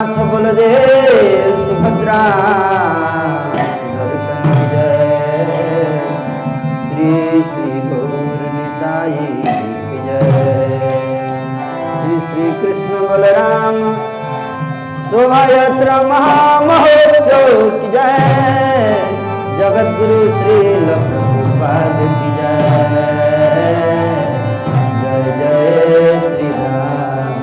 बलदेव सुभद्रा दर्शन जय श्री श्री गौर निताई की जय। श्री श्री कृष्ण बलराम शोभा यात्रा महामहोत्सव की जय। जगत गुरु श्री प्रभुपाद की जय। जय जय श्री राम।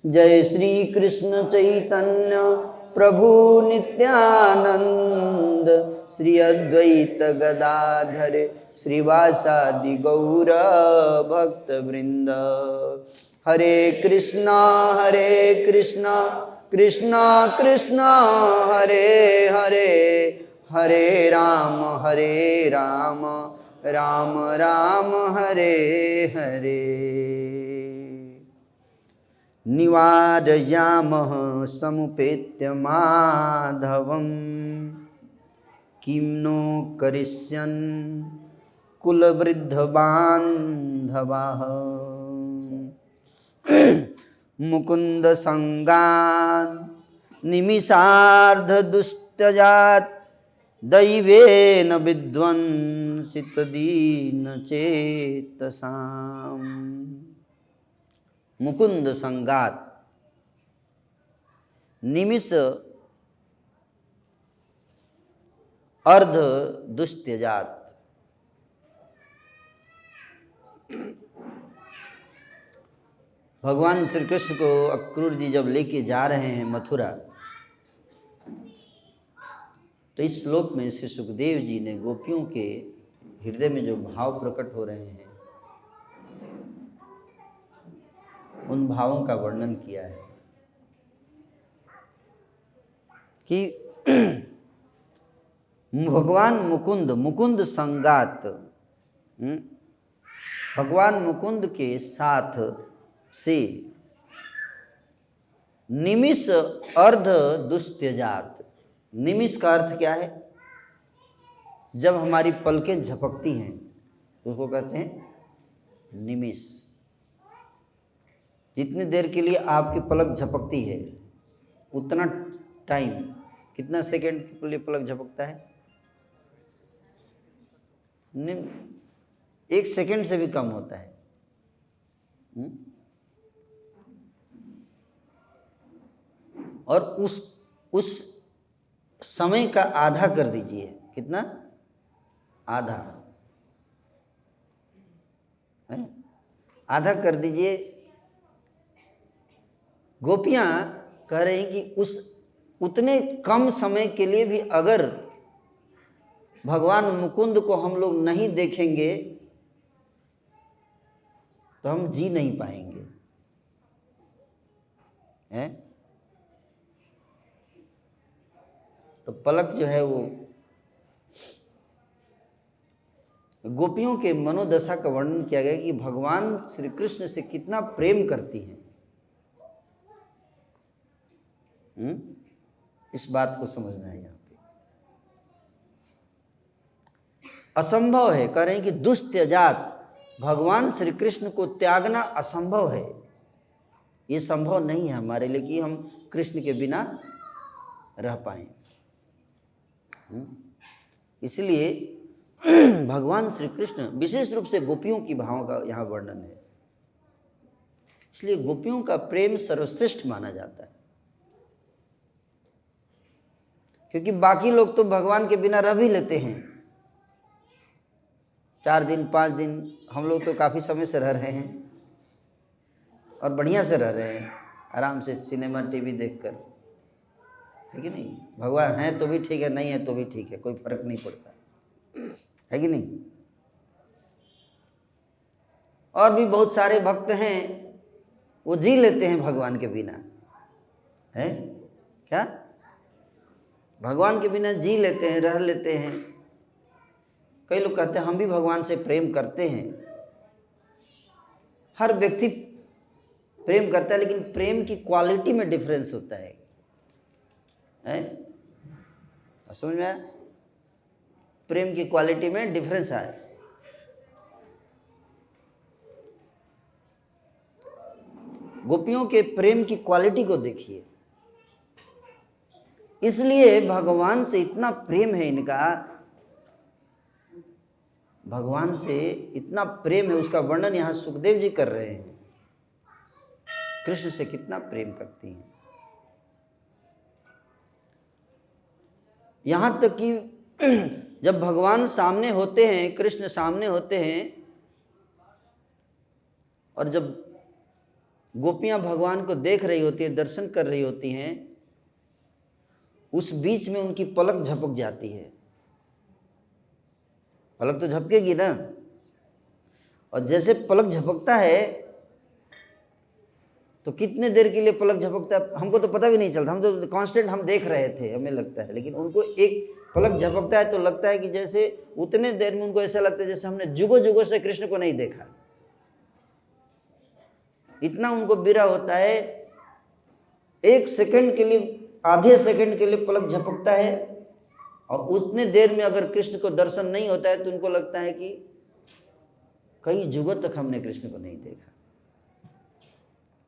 जय श्री कृष्ण चैतन्य प्रभु नित्यानंद श्री अद्वैत गदाधर श्रीवासादि गौर भक्त वृंद। हरे कृष्णा कृष्णा कृष्णा हरे हरे, हरे राम राम राम हरे हरे। निवारयामः समुपेत्य माधवं किं नो करिष्यन् कुलवृद्धबान्धवाः। मुकुन्द संगान् निमिषार्धदुष्टजात् दैवेन विध्वंसित दीनचेतसाम्। मुकुंद संगात निमिष अर्ध दुष्त्यजात। भगवान श्री कृष्ण को अक्रूर जी जब लेके जा रहे हैं मथुरा, तो इस श्लोक में श्री सुखदेव जी ने गोपियों के हृदय में जो भाव प्रकट हो रहे हैं उन भावों का वर्णन किया है कि भगवान मुकुंद संगात, भगवान मुकुंद के साथ से निमिष अर्ध दुस्त्यजात। निमिष का अर्थ क्या है? जब हमारी पलकें झपकती हैं तो उसको कहते हैं निमिष। जितनी देर के लिए आपकी पलक झपकती है उतना टाइम, कितना सेकंड के लिए पलक झपकता है? 1 सेकंड से भी कम होता है। और उस समय का आधा कर दीजिए। कितना? आधा है? आधा कर दीजिए। गोपियां कह रही कि उतने कम समय के लिए भी अगर भगवान मुकुंद को हम लोग नहीं देखेंगे तो हम जी नहीं पाएंगे, हैं? तो पलक जो है वो गोपियों के मनोदशा का वर्णन किया गया कि भगवान श्री कृष्ण से कितना प्रेम करती हैं। इस बात को समझना है। यहाँ पे असंभव है, कह रहे हैं कि दुस्त्यजात, भगवान श्री कृष्ण को त्यागना असंभव है। ये संभव नहीं है हमारे लिए कि हम कृष्ण के बिना रह पाएं। इसलिए भगवान श्री कृष्ण विशेष रूप से गोपियों की भावों का यहाँ वर्णन है। इसलिए गोपियों का प्रेम सर्वश्रेष्ठ माना जाता है, क्योंकि बाकी लोग तो भगवान के बिना रह भी लेते हैं। 4 दिन 5 दिन, हम लोग तो काफ़ी समय से रह रहे हैं और बढ़िया से रह रहे हैं, आराम से सिनेमा टीवी देखकर, है कि नहीं? भगवान हैं तो भी ठीक है, नहीं है तो भी ठीक है, कोई फर्क नहीं पड़ता, है कि नहीं? और भी बहुत सारे भक्त हैं वो जी लेते हैं भगवान के बिना, है क्या? भगवान के बिना जी लेते हैं, रह लेते हैं। कई लोग कहते हैं हम भी भगवान से प्रेम करते हैं। हर व्यक्ति प्रेम करता है, लेकिन प्रेम की क्वालिटी में डिफरेंस होता है, समझ में आया? प्रेम की क्वालिटी में डिफरेंस आए। गोपियों के प्रेम की क्वालिटी को देखिए। इसलिए भगवान से इतना प्रेम है इनका, भगवान से इतना प्रेम है, उसका वर्णन यहाँ सुखदेव जी कर रहे हैं। कृष्ण से कितना प्रेम करती हैं, यहां तक कि जब भगवान सामने होते हैं, कृष्ण सामने होते हैं, और जब गोपियां भगवान को देख रही होती है, दर्शन कर रही होती हैं, उस बीच में उनकी पलक झपक जाती है। पलक तो झपकेगी ना, और जैसे पलक झपकता है तो कितने देर के लिए पलक झपकता है हमको तो पता भी नहीं चलता, हम तो कांस्टेंट हम देख रहे थे, हमें लगता है, लेकिन उनको एक पलक झपकता है तो लगता है कि जैसे उतने देर में उनको ऐसा लगता है जैसे हमने जुगों जुगों से कृष्ण को नहीं देखा। इतना उनको बिरह होता है, एक सेकंड के लिए, आधे सेकंड के लिए पलक झपकता है, और उतने देर में अगर कृष्ण को दर्शन नहीं होता है तो उनको लगता है कि कई जुगों तक हमने कृष्ण को नहीं देखा।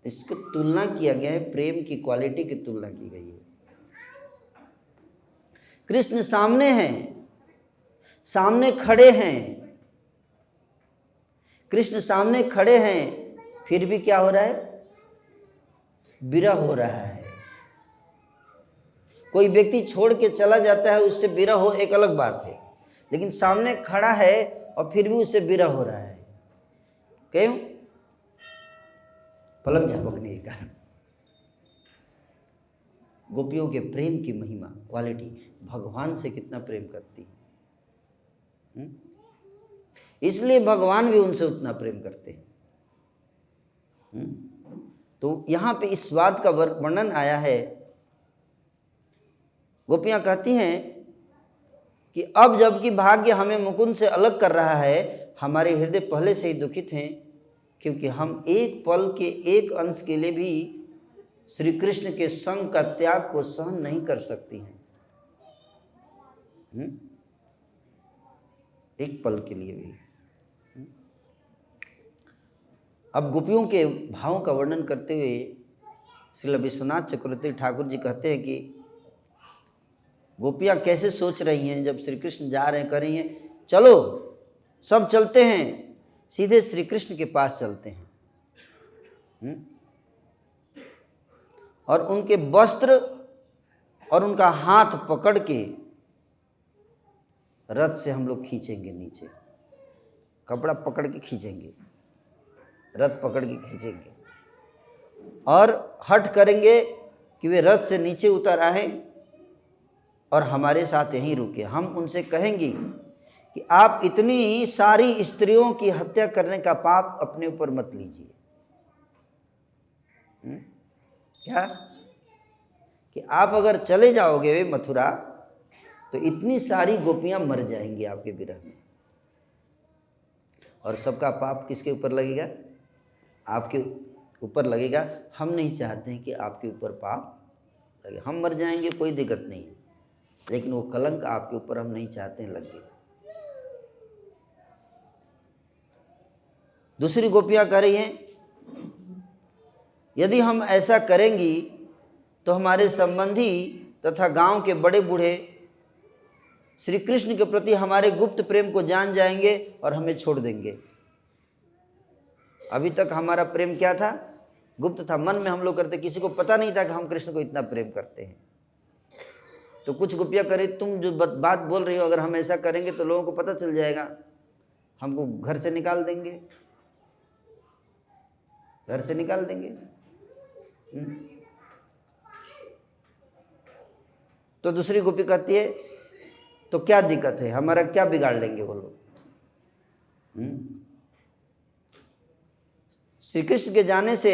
इसकी तुलना किया गया है, प्रेम की क्वालिटी की तुलना की गई है। कृष्ण सामने हैं, सामने खड़े हैं, कृष्ण सामने खड़े हैं, फिर भी क्या हो रहा है, बिरह हो रहा है। कोई व्यक्ति छोड़ के चला जाता है, उससे बिरह हो एक अलग बात है, लेकिन सामने खड़ा है और फिर भी उससे बिरह हो रहा है। क्यों? पलक झपकने के कारण। गोपियों के प्रेम की महिमा, क्वालिटी, भगवान से कितना प्रेम करती है, इसलिए भगवान भी उनसे उतना प्रेम करते हैं। तो यहां पे इस बात का वर्णन आया है। गोपियां कहती हैं कि अब जबकि भाग्य हमें मुकुंद से अलग कर रहा है, हमारे हृदय पहले से ही दुखित हैं, क्योंकि हम एक पल के एक अंश के लिए भी श्री कृष्ण के संग का त्याग को सहन नहीं कर सकती हैं। एक पल के लिए भी। अब गोपियों के भावों का वर्णन करते हुए श्रील विश्वनाथ चक्रवर्ती ठाकुर जी कहते हैं कि गोपियां कैसे सोच रही हैं, जब श्री कृष्ण जा रहे हैं, कर रही हैं, चलो सब चलते हैं, सीधे श्री कृष्ण के पास चलते हैं, और उनके वस्त्र और उनका हाथ पकड़ के रथ से हम लोग खींचेंगे नीचे, कपड़ा पकड़ के खींचेंगे, रथ पकड़ के खींचेंगे, और हठ करेंगे कि वे रथ से नीचे उतर आए और हमारे साथ यहीं रुके। हम उनसे कहेंगे कि आप इतनी सारी स्त्रियों की हत्या करने का पाप अपने ऊपर मत लीजिए। क्या कि आप अगर चले जाओगे मथुरा तो इतनी सारी गोपियां मर जाएंगी आपके विरह में, और सबका पाप किसके ऊपर लगेगा? आपके ऊपर लगेगा। हम नहीं चाहते हैं कि आपके ऊपर पाप लगे। हम मर जाएंगे कोई दिक्कत नहीं है, लेकिन वो कलंक आपके ऊपर हम नहीं चाहते हैं लगे। दूसरी गोपियां कह रही हैं, यदि हम ऐसा करेंगी तो हमारे संबंधी तथा गांव के बड़े बूढ़े श्री कृष्ण के प्रति हमारे गुप्त प्रेम को जान जाएंगे और हमें छोड़ देंगे। अभी तक हमारा प्रेम क्या था? गुप्त था, मन में हम लोग करते, किसी को पता नहीं था कि हम कृष्ण को इतना प्रेम करते हैं। तो कुछ गोपियां करे, तुम जो बात बोल रही हो, अगर हम ऐसा करेंगे तो लोगों को पता चल जाएगा, हमको घर से निकाल देंगे, घर से निकाल देंगे। तो दूसरी गोपी कहती है, तो क्या दिक्कत है, हमारा क्या बिगाड़ लेंगे वो लोग? श्री कृष्ण के जाने से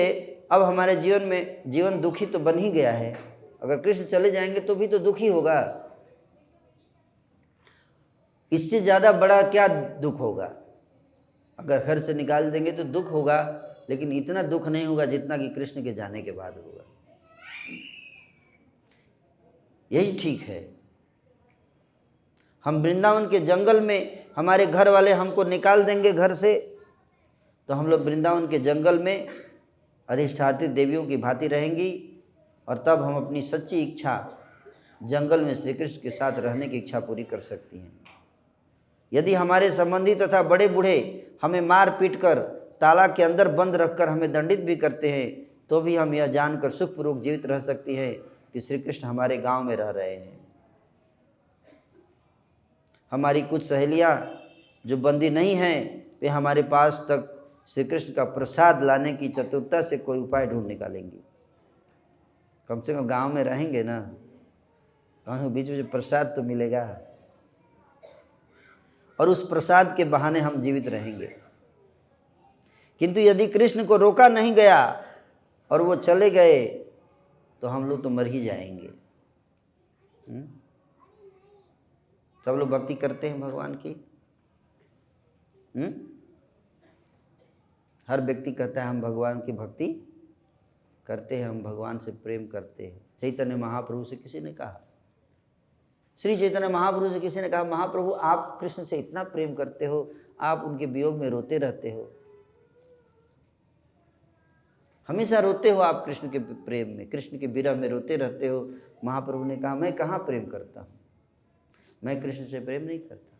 अब हमारे जीवन में जीवन दुखी तो बन ही गया है, अगर कृष्ण चले जाएंगे तो भी तो दुखी होगा। इससे ज्यादा बड़ा क्या दुख होगा? अगर घर से निकाल देंगे तो दुख होगा, लेकिन इतना दुख नहीं होगा जितना कि कृष्ण के जाने के बाद होगा। यही ठीक है। हम वृंदावन के जंगल में, हमारे घर वाले हमको निकाल देंगे घर से, तो हम लोग वृंदावन के जंगल में अधिष्ठात्री देवियों की भांति रहेंगी और तब हम अपनी सच्ची इच्छा जंगल में श्री कृष्ण के साथ रहने की इच्छा पूरी कर सकती हैं। यदि हमारे संबंधी तथा बड़े बूढ़े हमें मार पीट कर ताला के अंदर बंद रखकर हमें दंडित भी करते हैं तो भी हम यह जानकर सुखपूर्वक जीवित रह सकती है कि श्री कृष्ण हमारे गांव में रह रहे हैं। हमारी कुछ सहेलियां जो बंदी नहीं हैं वे हमारे पास तक श्री कृष्ण का प्रसाद लाने की चतुरता से कोई उपाय ढूंढ निकालेंगी। कम से कम गांव में रहेंगे ना, गांव के बीच में जो प्रसाद तो मिलेगा और उस प्रसाद के बहाने हम जीवित रहेंगे। किंतु यदि कृष्ण को रोका नहीं गया और वो चले गए तो हम लोग तो मर ही जाएंगे। सब लोग भक्ति करते हैं भगवान की। हर व्यक्ति कहता है हम भगवान की भक्ति करते हैं, हम भगवान से प्रेम करते हैं। चैतन्य महाप्रभु से किसी ने कहा, श्री चैतन्य महाप्रभु से किसी ने कहा, महाप्रभु आप कृष्ण से इतना प्रेम करते हो, आप उनके वियोग में रोते रहते हो, हमेशा रोते हो आप कृष्ण के प्रेम में, कृष्ण के विरह में रोते रहते हो। महाप्रभु ने कहा मैं कहाँ प्रेम करता हूँ, मैं कृष्ण से प्रेम नहीं करता।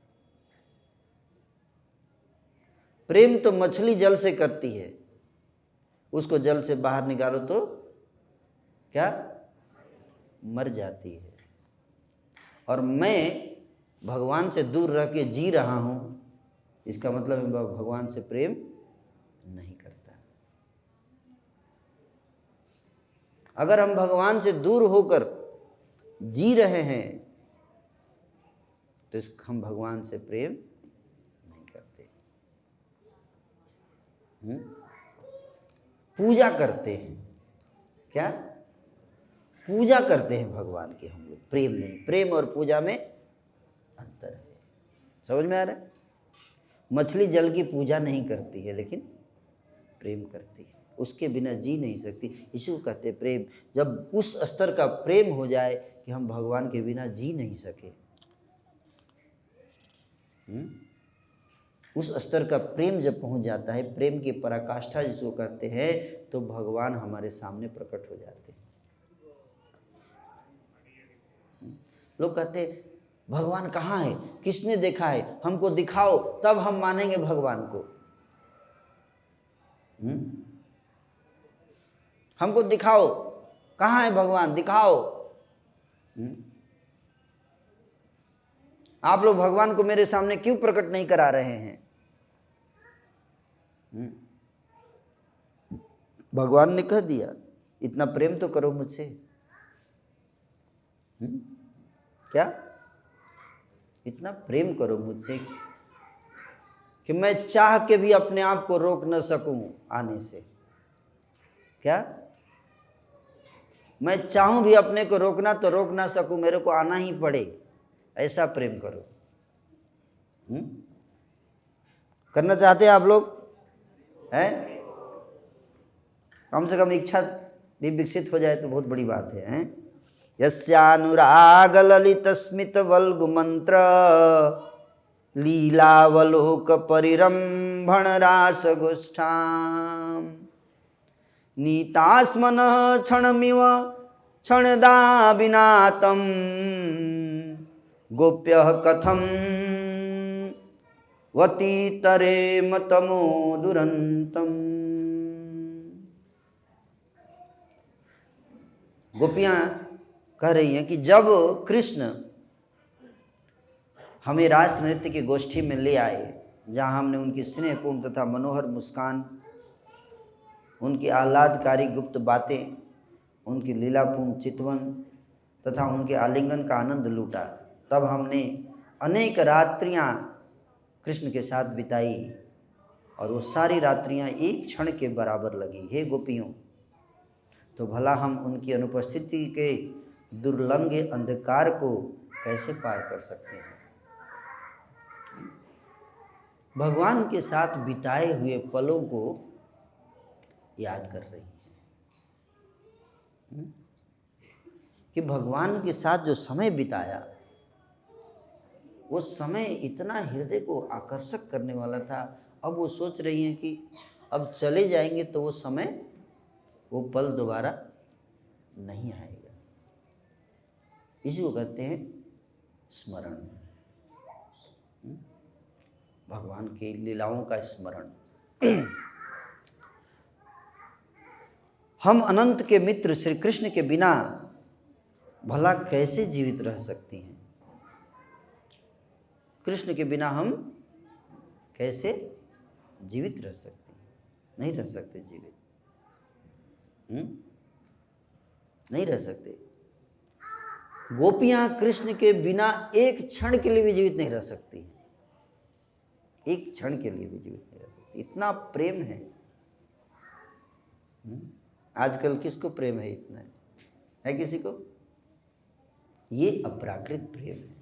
प्रेम तो मछली जल से करती है, उसको जल से बाहर निकालो तो क्या मर जाती है। और मैं भगवान से दूर रह के जी रहा हूँ, इसका मतलब है भगवान से प्रेम नहीं करता। अगर हम भगवान से दूर होकर जी रहे हैं तो हम भगवान से प्रेम नहीं करते। पूजा करते हैं, क्या पूजा करते हैं भगवान की हम लोग, प्रेम नहीं। प्रेम और पूजा में अंतर है, समझ में आ रहा है? मछली जल की पूजा नहीं करती है लेकिन प्रेम करती है, उसके बिना जी नहीं सकती। इसी को कहते हैं प्रेम। जब उस स्तर का प्रेम हो जाए कि हम भगवान के बिना जी नहीं सके, उस स्तर का प्रेम जब पहुंच जाता है, प्रेम की पराकाष्ठा जिसको कहते हैं, तो भगवान हमारे सामने प्रकट हो जाते हैं। लोग कहते हैं भगवान कहाँ है, किसने देखा है, हमको दिखाओ तब हम मानेंगे भगवान को। हमको दिखाओ कहाँ है भगवान, दिखाओ। आप लोग भगवान को मेरे सामने क्यों प्रकट नहीं करा रहे हैं? भगवान ने कह दिया इतना प्रेम तो करो मुझसे। क्या इतना प्रेम करो मुझसे कि मैं चाह के भी अपने आप को रोक न सकूं आने से। क्या मैं चाहूं भी अपने को रोकना तो रोक ना सकूं, मेरे को आना ही पड़े, ऐसा प्रेम करो। करना चाहते हैं आप लोग? हैं? कम से कम इच्छा भी विकसित हो जाए तो बहुत बड़ी बात है, हैं? यस्यानुराग ललित स्मित वल्गु मंत्र लीलावलोक परिरंभण रास गुष्ठाम नीतास्मन क्षणमिव क्षणदाविनातं गोप्यः कथं वतीतरेम तमो दुरंतम। गोपियां कह रही हैं कि जब कृष्ण हमें रास नृत्य की गोष्ठी में ले आए, जहाँ हमने उनकी स्नेहपूर्ण तथा मनोहर मुस्कान, उनकी आह्लादकारी गुप्त बातें, उनकी लीलापूर्ण चितवन तथा उनके आलिंगन का आनंद लूटा, तब हमने अनेक रात्रियां कृष्ण के साथ बिताई और वो सारी रात्रियां एक क्षण के बराबर लगी। हे गोपियों, तो भला हम उनकी अनुपस्थिति के दुर्लंघे अंधकार को कैसे पार कर सकते हैं? भगवान के साथ बिताए हुए पलों को याद कर रही है कि भगवान के साथ जो समय बिताया वो समय इतना हृदय को आकर्षक करने वाला था। अब वो सोच रही हैं कि अब चले जाएंगे तो वो समय वो पल दोबारा नहीं आएगा। इसी को कहते हैं स्मरण, भगवान की लीलाओं का स्मरण। हम अनंत के मित्र श्री कृष्ण के बिना भला कैसे जीवित रह सकती हैं? कृष्ण के बिना हम कैसे जीवित रह सकते हैं? नहीं रह सकते जीवित, नहीं रह सकते। गोपियां कृष्ण के बिना एक क्षण के लिए भी जीवित नहीं रह सकती, एक क्षण के लिए भी जीवित नहीं रह सकती। इतना प्रेम है। आजकल किसको प्रेम है? इतना है किसी को? ये अपराकृत प्रेम है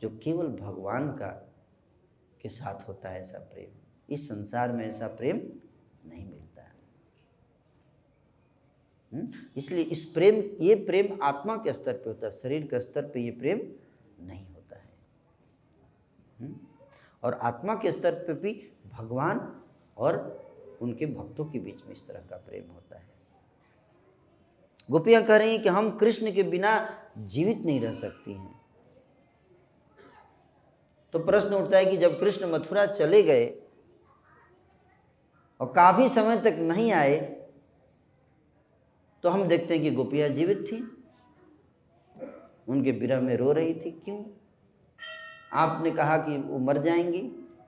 जो केवल भगवान का के साथ होता है। ऐसा प्रेम इस संसार में ऐसा प्रेम नहीं मिलता है। इसलिए इस प्रेम, ये प्रेम आत्मा के स्तर पे होता है, शरीर के स्तर पे ये प्रेम नहीं होता है। और आत्मा के स्तर पे भी भगवान और उनके भक्तों के बीच में इस तरह का प्रेम होता है। गोपियां कह रही हैं कि हम कृष्ण के बिना जीवित नहीं रह सकती हैं। तो प्रश्न उठता है कि जब कृष्ण मथुरा चले गए और काफी समय तक नहीं आए, तो हम देखते हैं कि गोपियां जीवित थी, उनके विरह में रो रही थी। क्यों? आपने कहा कि वो मर जाएंगी,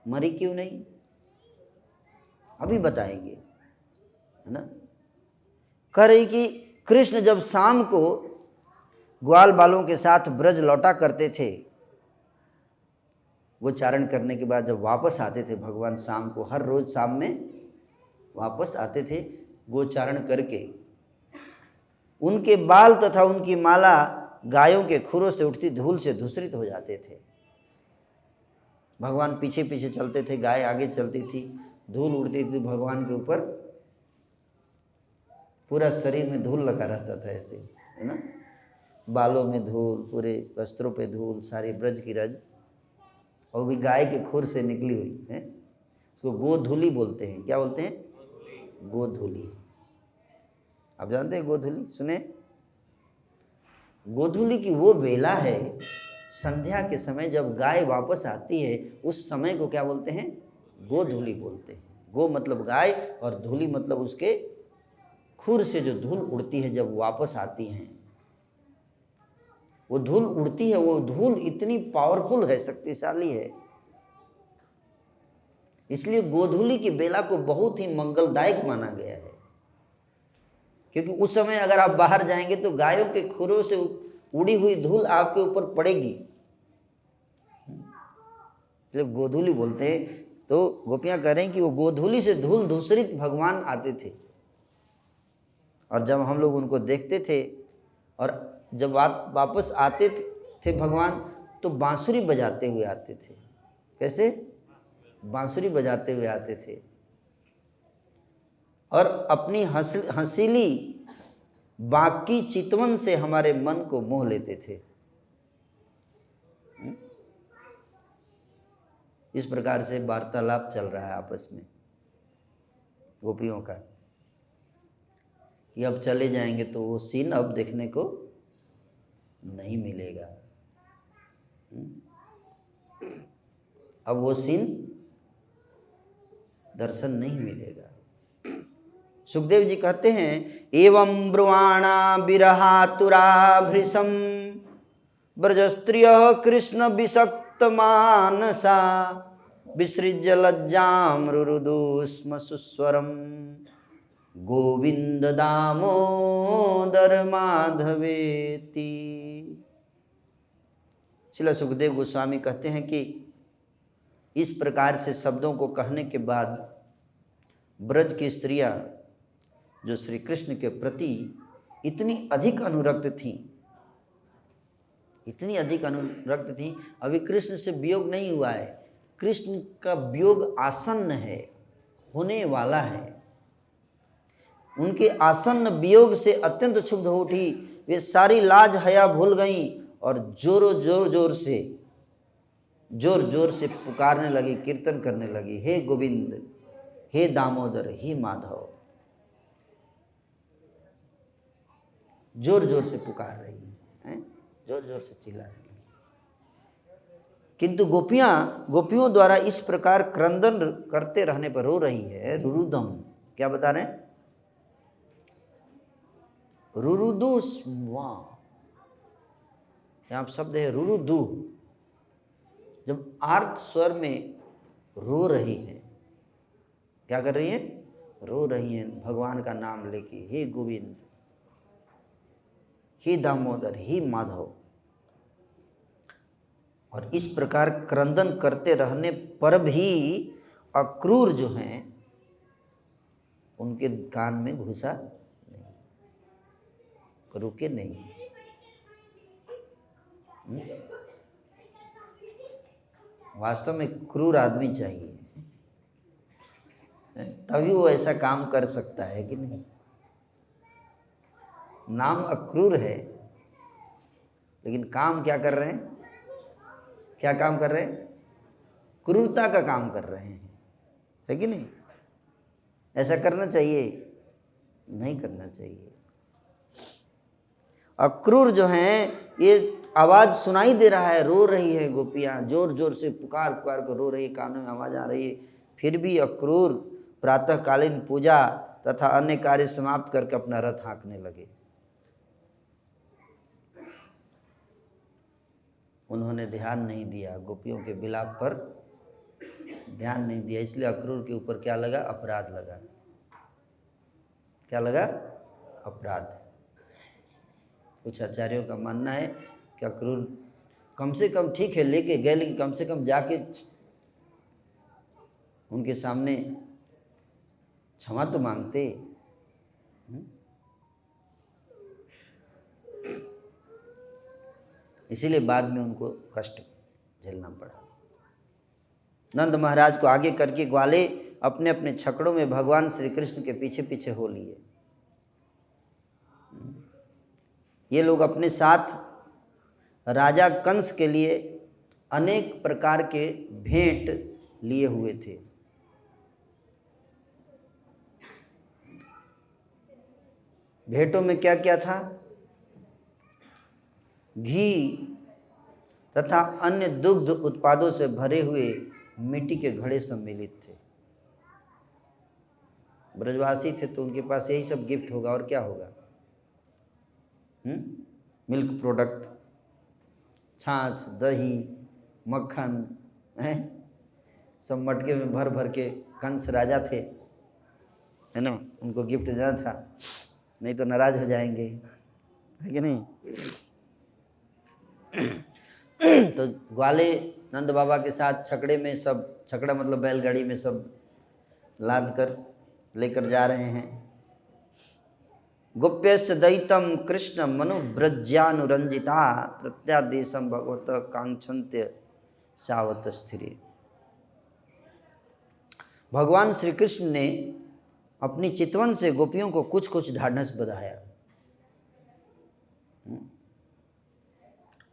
मरी क्यों नहीं? अभी बताएंगे, है ना। कह रही कि कृष्ण जब शाम को ग्वाल बालों के साथ ब्रज लौटा करते थे, गोचारण करने के बाद जब वापस आते थे भगवान शाम को, हर रोज शाम में वापस आते थे गोचारण करके, उनके बाल तथा उनकी माला गायों के खुरों से उठती धूल से धूसरित हो जाते थे। भगवान पीछे पीछे चलते थे, गाय आगे चलती थी, धूल उड़ती थी भगवान के ऊपर, पूरा शरीर में धूल लगा रहता था ऐसे, है ना। बालों में धूल, पूरे वस्त्रों पे धूल, सारी ब्रज की रज, और भी गाय के खुर से निकली हुई है। उसको गोधूली बोलते हैं। क्या बोलते हैं? गोधूली। आप जानते हैं गोधूली? सुने? गोधूली की वो बेला है संध्या के समय जब गाय वापस आती है, उस समय को क्या बोलते हैं? गोधूली बोलते हैं। गो मतलब गाय और धूली मतलब उसके खुर से जो धूल उड़ती है जब वापस आती हैं, वो धूल उड़ती है। वो धूल इतनी पावरफुल है, शक्तिशाली है, इसलिए गोधूली की बेला को बहुत ही मंगलदायक माना गया है। क्योंकि उस समय अगर आप बाहर जाएंगे तो गायों के खुरों से उड़ी हुई धूल आपके ऊपर पड़ेगी, जब गोधूली बोलते हैं। तो गोपियां कह रही हैं कि वो गोधूली से धूल धूसरित भगवान आते थे, और जब हम लोग उनको देखते थे और जब वापस आते थे भगवान, तो बांसुरी बजाते हुए आते थे। कैसे? बांसुरी बजाते हुए आते थे और अपनी हंसीली बाकी चितवन से हमारे मन को मोह लेते थे। इस प्रकार से वार्तालाप चल रहा है आपस में गोपियों का कि अब चले जाएंगे तो वो सीन अब देखने को नहीं मिलेगा। अब वो सीन दर्शन नहीं मिलेगा। सुखदेव जी कहते हैं, एवं ब्रुवाणा विरहातुरा भृशम ब्रजस्त्रिय कृष्ण विषक्त मानसा विसृज्य लज्जाम रुरुदुस्म सुस्वरम गोविंद दामोदर माधवेति। श्रील सुखदेव गोस्वामी कहते हैं कि इस प्रकार से शब्दों को कहने के बाद ब्रज की स्त्रियां जो श्री कृष्ण के प्रति इतनी अधिक अनुरक्त थीं, इतनी अधिक अनुरक्त थीं, अभी कृष्ण से वियोग नहीं हुआ है, कृष्ण का वियोग आसन्न है, होने वाला है। उनके आसन्न वियोग से अत्यंत क्षुब्ध हो उठी, वे सारी लाज हया भूल गईं और जोर जोर से पुकारने लगी, कीर्तन करने लगी, हे गोविंद, हे दामोदर, हे माधव। जोर जोर से पुकार रही हैं, जोर जोर से चिल्ला रही हैं। किंतु गोपियों द्वारा इस प्रकार क्रंदन करते रहने पर रो रही है। रुरुदम, क्या बता रहे हैं? रुरुदु स्वा, यहाँ शब्द है रुरुदु। जब आर्त स्वर में रो रही है, क्या कर रही है? रो रही है भगवान का नाम लेके, हे गोविंद, हे दामोदर, हे माधव। और इस प्रकार क्रंदन करते रहने पर भी अक्रूर जो हैं उनके कान में घुसा नहीं, रुके नहीं। वास्तव में क्रूर आदमी चाहिए, तभी वो ऐसा काम कर सकता है कि नहीं। नाम अक्रूर है, लेकिन काम क्या कर रहे हैं? क्या काम कर रहे हैं? क्रूरता का काम कर रहे हैं, है कि नहीं? ऐसा करना चाहिए? नहीं करना चाहिए। अक्रूर जो हैं, ये आवाज सुनाई दे रहा है, रो रही है गोपियां, जोर जोर से पुकार पुकार कर रो रही है, कानों में आवाज आ रही है, फिर भी अक्रूर प्रातःकालीन पूजा तथा अन्य कार्य समाप्त करके अपना रथ हाँकने लगे। उन्होंने ध्यान नहीं दिया, गोपियों के विलाप पर ध्यान नहीं दिया, इसलिए अक्रूर के ऊपर क्या लगा? अपराध लगा। क्या लगा? अपराध। कुछ आचार्यों का मानना है कि अक्रूर कम से कम ठीक है लेके गए, लेकिन कम से कम जाके उनके सामने क्षमा तो मांगते। इसीलिए बाद में उनको कष्ट झेलना पड़ा। नंद महाराज को आगे करके ग्वाले अपने अपने छकड़ों में भगवान श्री कृष्ण के पीछे पीछे हो लिए। ये लोग अपने साथ राजा कंस के लिए अनेक प्रकार के भेंट लिए हुए थे। भेंटों में क्या क्या था? घी तथा अन्य दुग्ध उत्पादों से भरे हुए मिट्टी के घड़े सम्मिलित थे। ब्रजवासी थे तो उनके पास यही सब गिफ्ट होगा, और क्या होगा? मिल्क प्रोडक्ट, छाछ, दही, मक्खन है, सब मटके में भर भर के। कंस राजा थे, है ना, उनको गिफ्ट देना था, नहीं तो नाराज हो जाएंगे, है कि नहीं? तो ग्वाले नंद बाबा के साथ छकड़े में, सब छकड़ा मतलब बैलगाड़ी में सब लाद कर लेकर जा रहे हैं। गोप्यस्य दैतम कृष्ण मनुव्रज्यानुरंजिता प्रत्यादेशम भगवत कांक्षन्त्य सावत स्थिरे। भगवान श्री कृष्ण ने अपनी चितवन से गोपियों को कुछ कुछ ढाढ़स बधाया,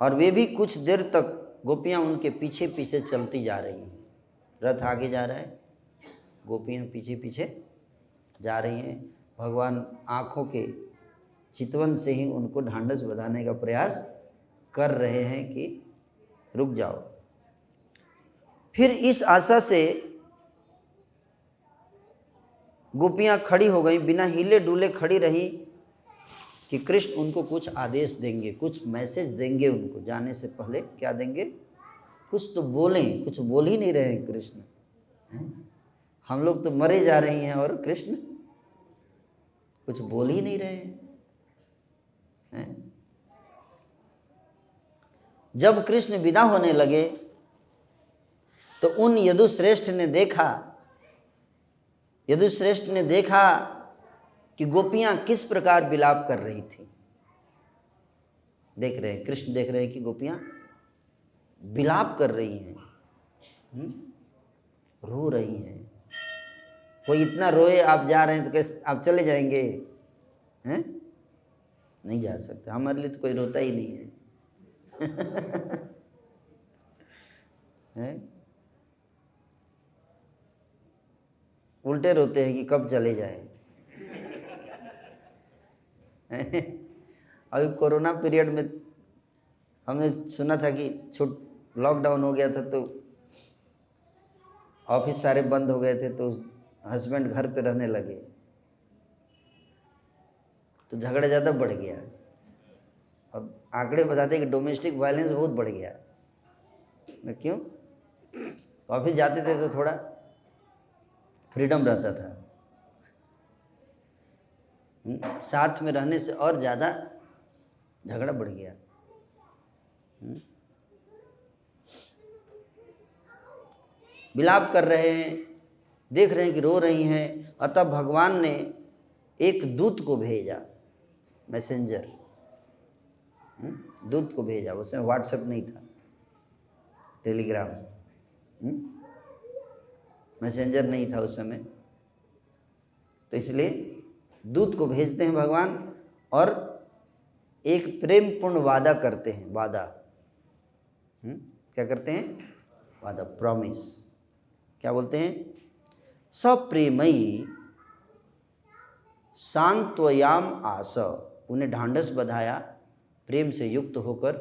और वे भी कुछ देर तक गोपियां उनके पीछे पीछे चलती जा रही हैं। रथ आगे जा रहा है, गोपियां पीछे पीछे जा रही हैं। भगवान आँखों के चितवन से ही उनको ढांढस बधाने का प्रयास कर रहे हैं कि रुक जाओ। फिर इस आशा से गोपियां खड़ी हो गई, बिना हिले डुले खड़ी रही कि कृष्ण उनको कुछ आदेश देंगे, कुछ मैसेज देंगे उनको जाने से पहले। क्या देंगे? कुछ तो बोलें। कुछ बोल ही नहीं रहे हैं कृष्ण। हम लोग तो मरे जा रही हैं और कृष्ण कुछ बोल ही नहीं रहे हैं। जब कृष्ण विदा होने लगे तो उन यदुश्रेष्ठ ने देखा कि गोपियां किस प्रकार विलाप कर रही थी। देख रहे हैं, कृष्ण देख रहे हैं कि गोपियां विलाप कर रही हैं, रो रही हैं। कोई इतना रोए, आप जा रहे हैं तो कैसे आप चले जाएंगे? हैं? नहीं जा सकते। हमारे लिए तो कोई रोता ही नहीं है। हैं? उल्टे रोते हैं कि कब चले जाए। अभी कोरोना पीरियड में हमने सुना था कि लॉकडाउन हो गया था तो ऑफिस सारे बंद हो गए थे, तो हस्बैंड घर पे रहने लगे, तो झगड़ा ज़्यादा बढ़ गया। और आंकड़े बताते हैं कि डोमेस्टिक वायलेंस बहुत बढ़ गया। क्यों? ऑफिस जाते थे तो थोड़ा फ्रीडम रहता था, साथ में रहने से और ज़्यादा झगड़ा बढ़ गया। विलाप कर रहे हैं, देख रहे हैं कि रो रही हैं, अतः भगवान ने एक दूत को भेजा, मैसेंजर, दूत को भेजा। उस समय व्हाट्सएप नहीं था, टेलीग्राम, मैसेंजर नहीं था उस समय, तो इसलिए दूत को भेजते हैं भगवान और एक प्रेम पूर्ण वादा करते हैं। वादा क्या करते हैं? वादा, प्रॉमिस। क्या बोलते हैं? सप्रेमयी सांत्वयाम आस, उन्हें ढांढस बधाया, प्रेम से युक्त होकर।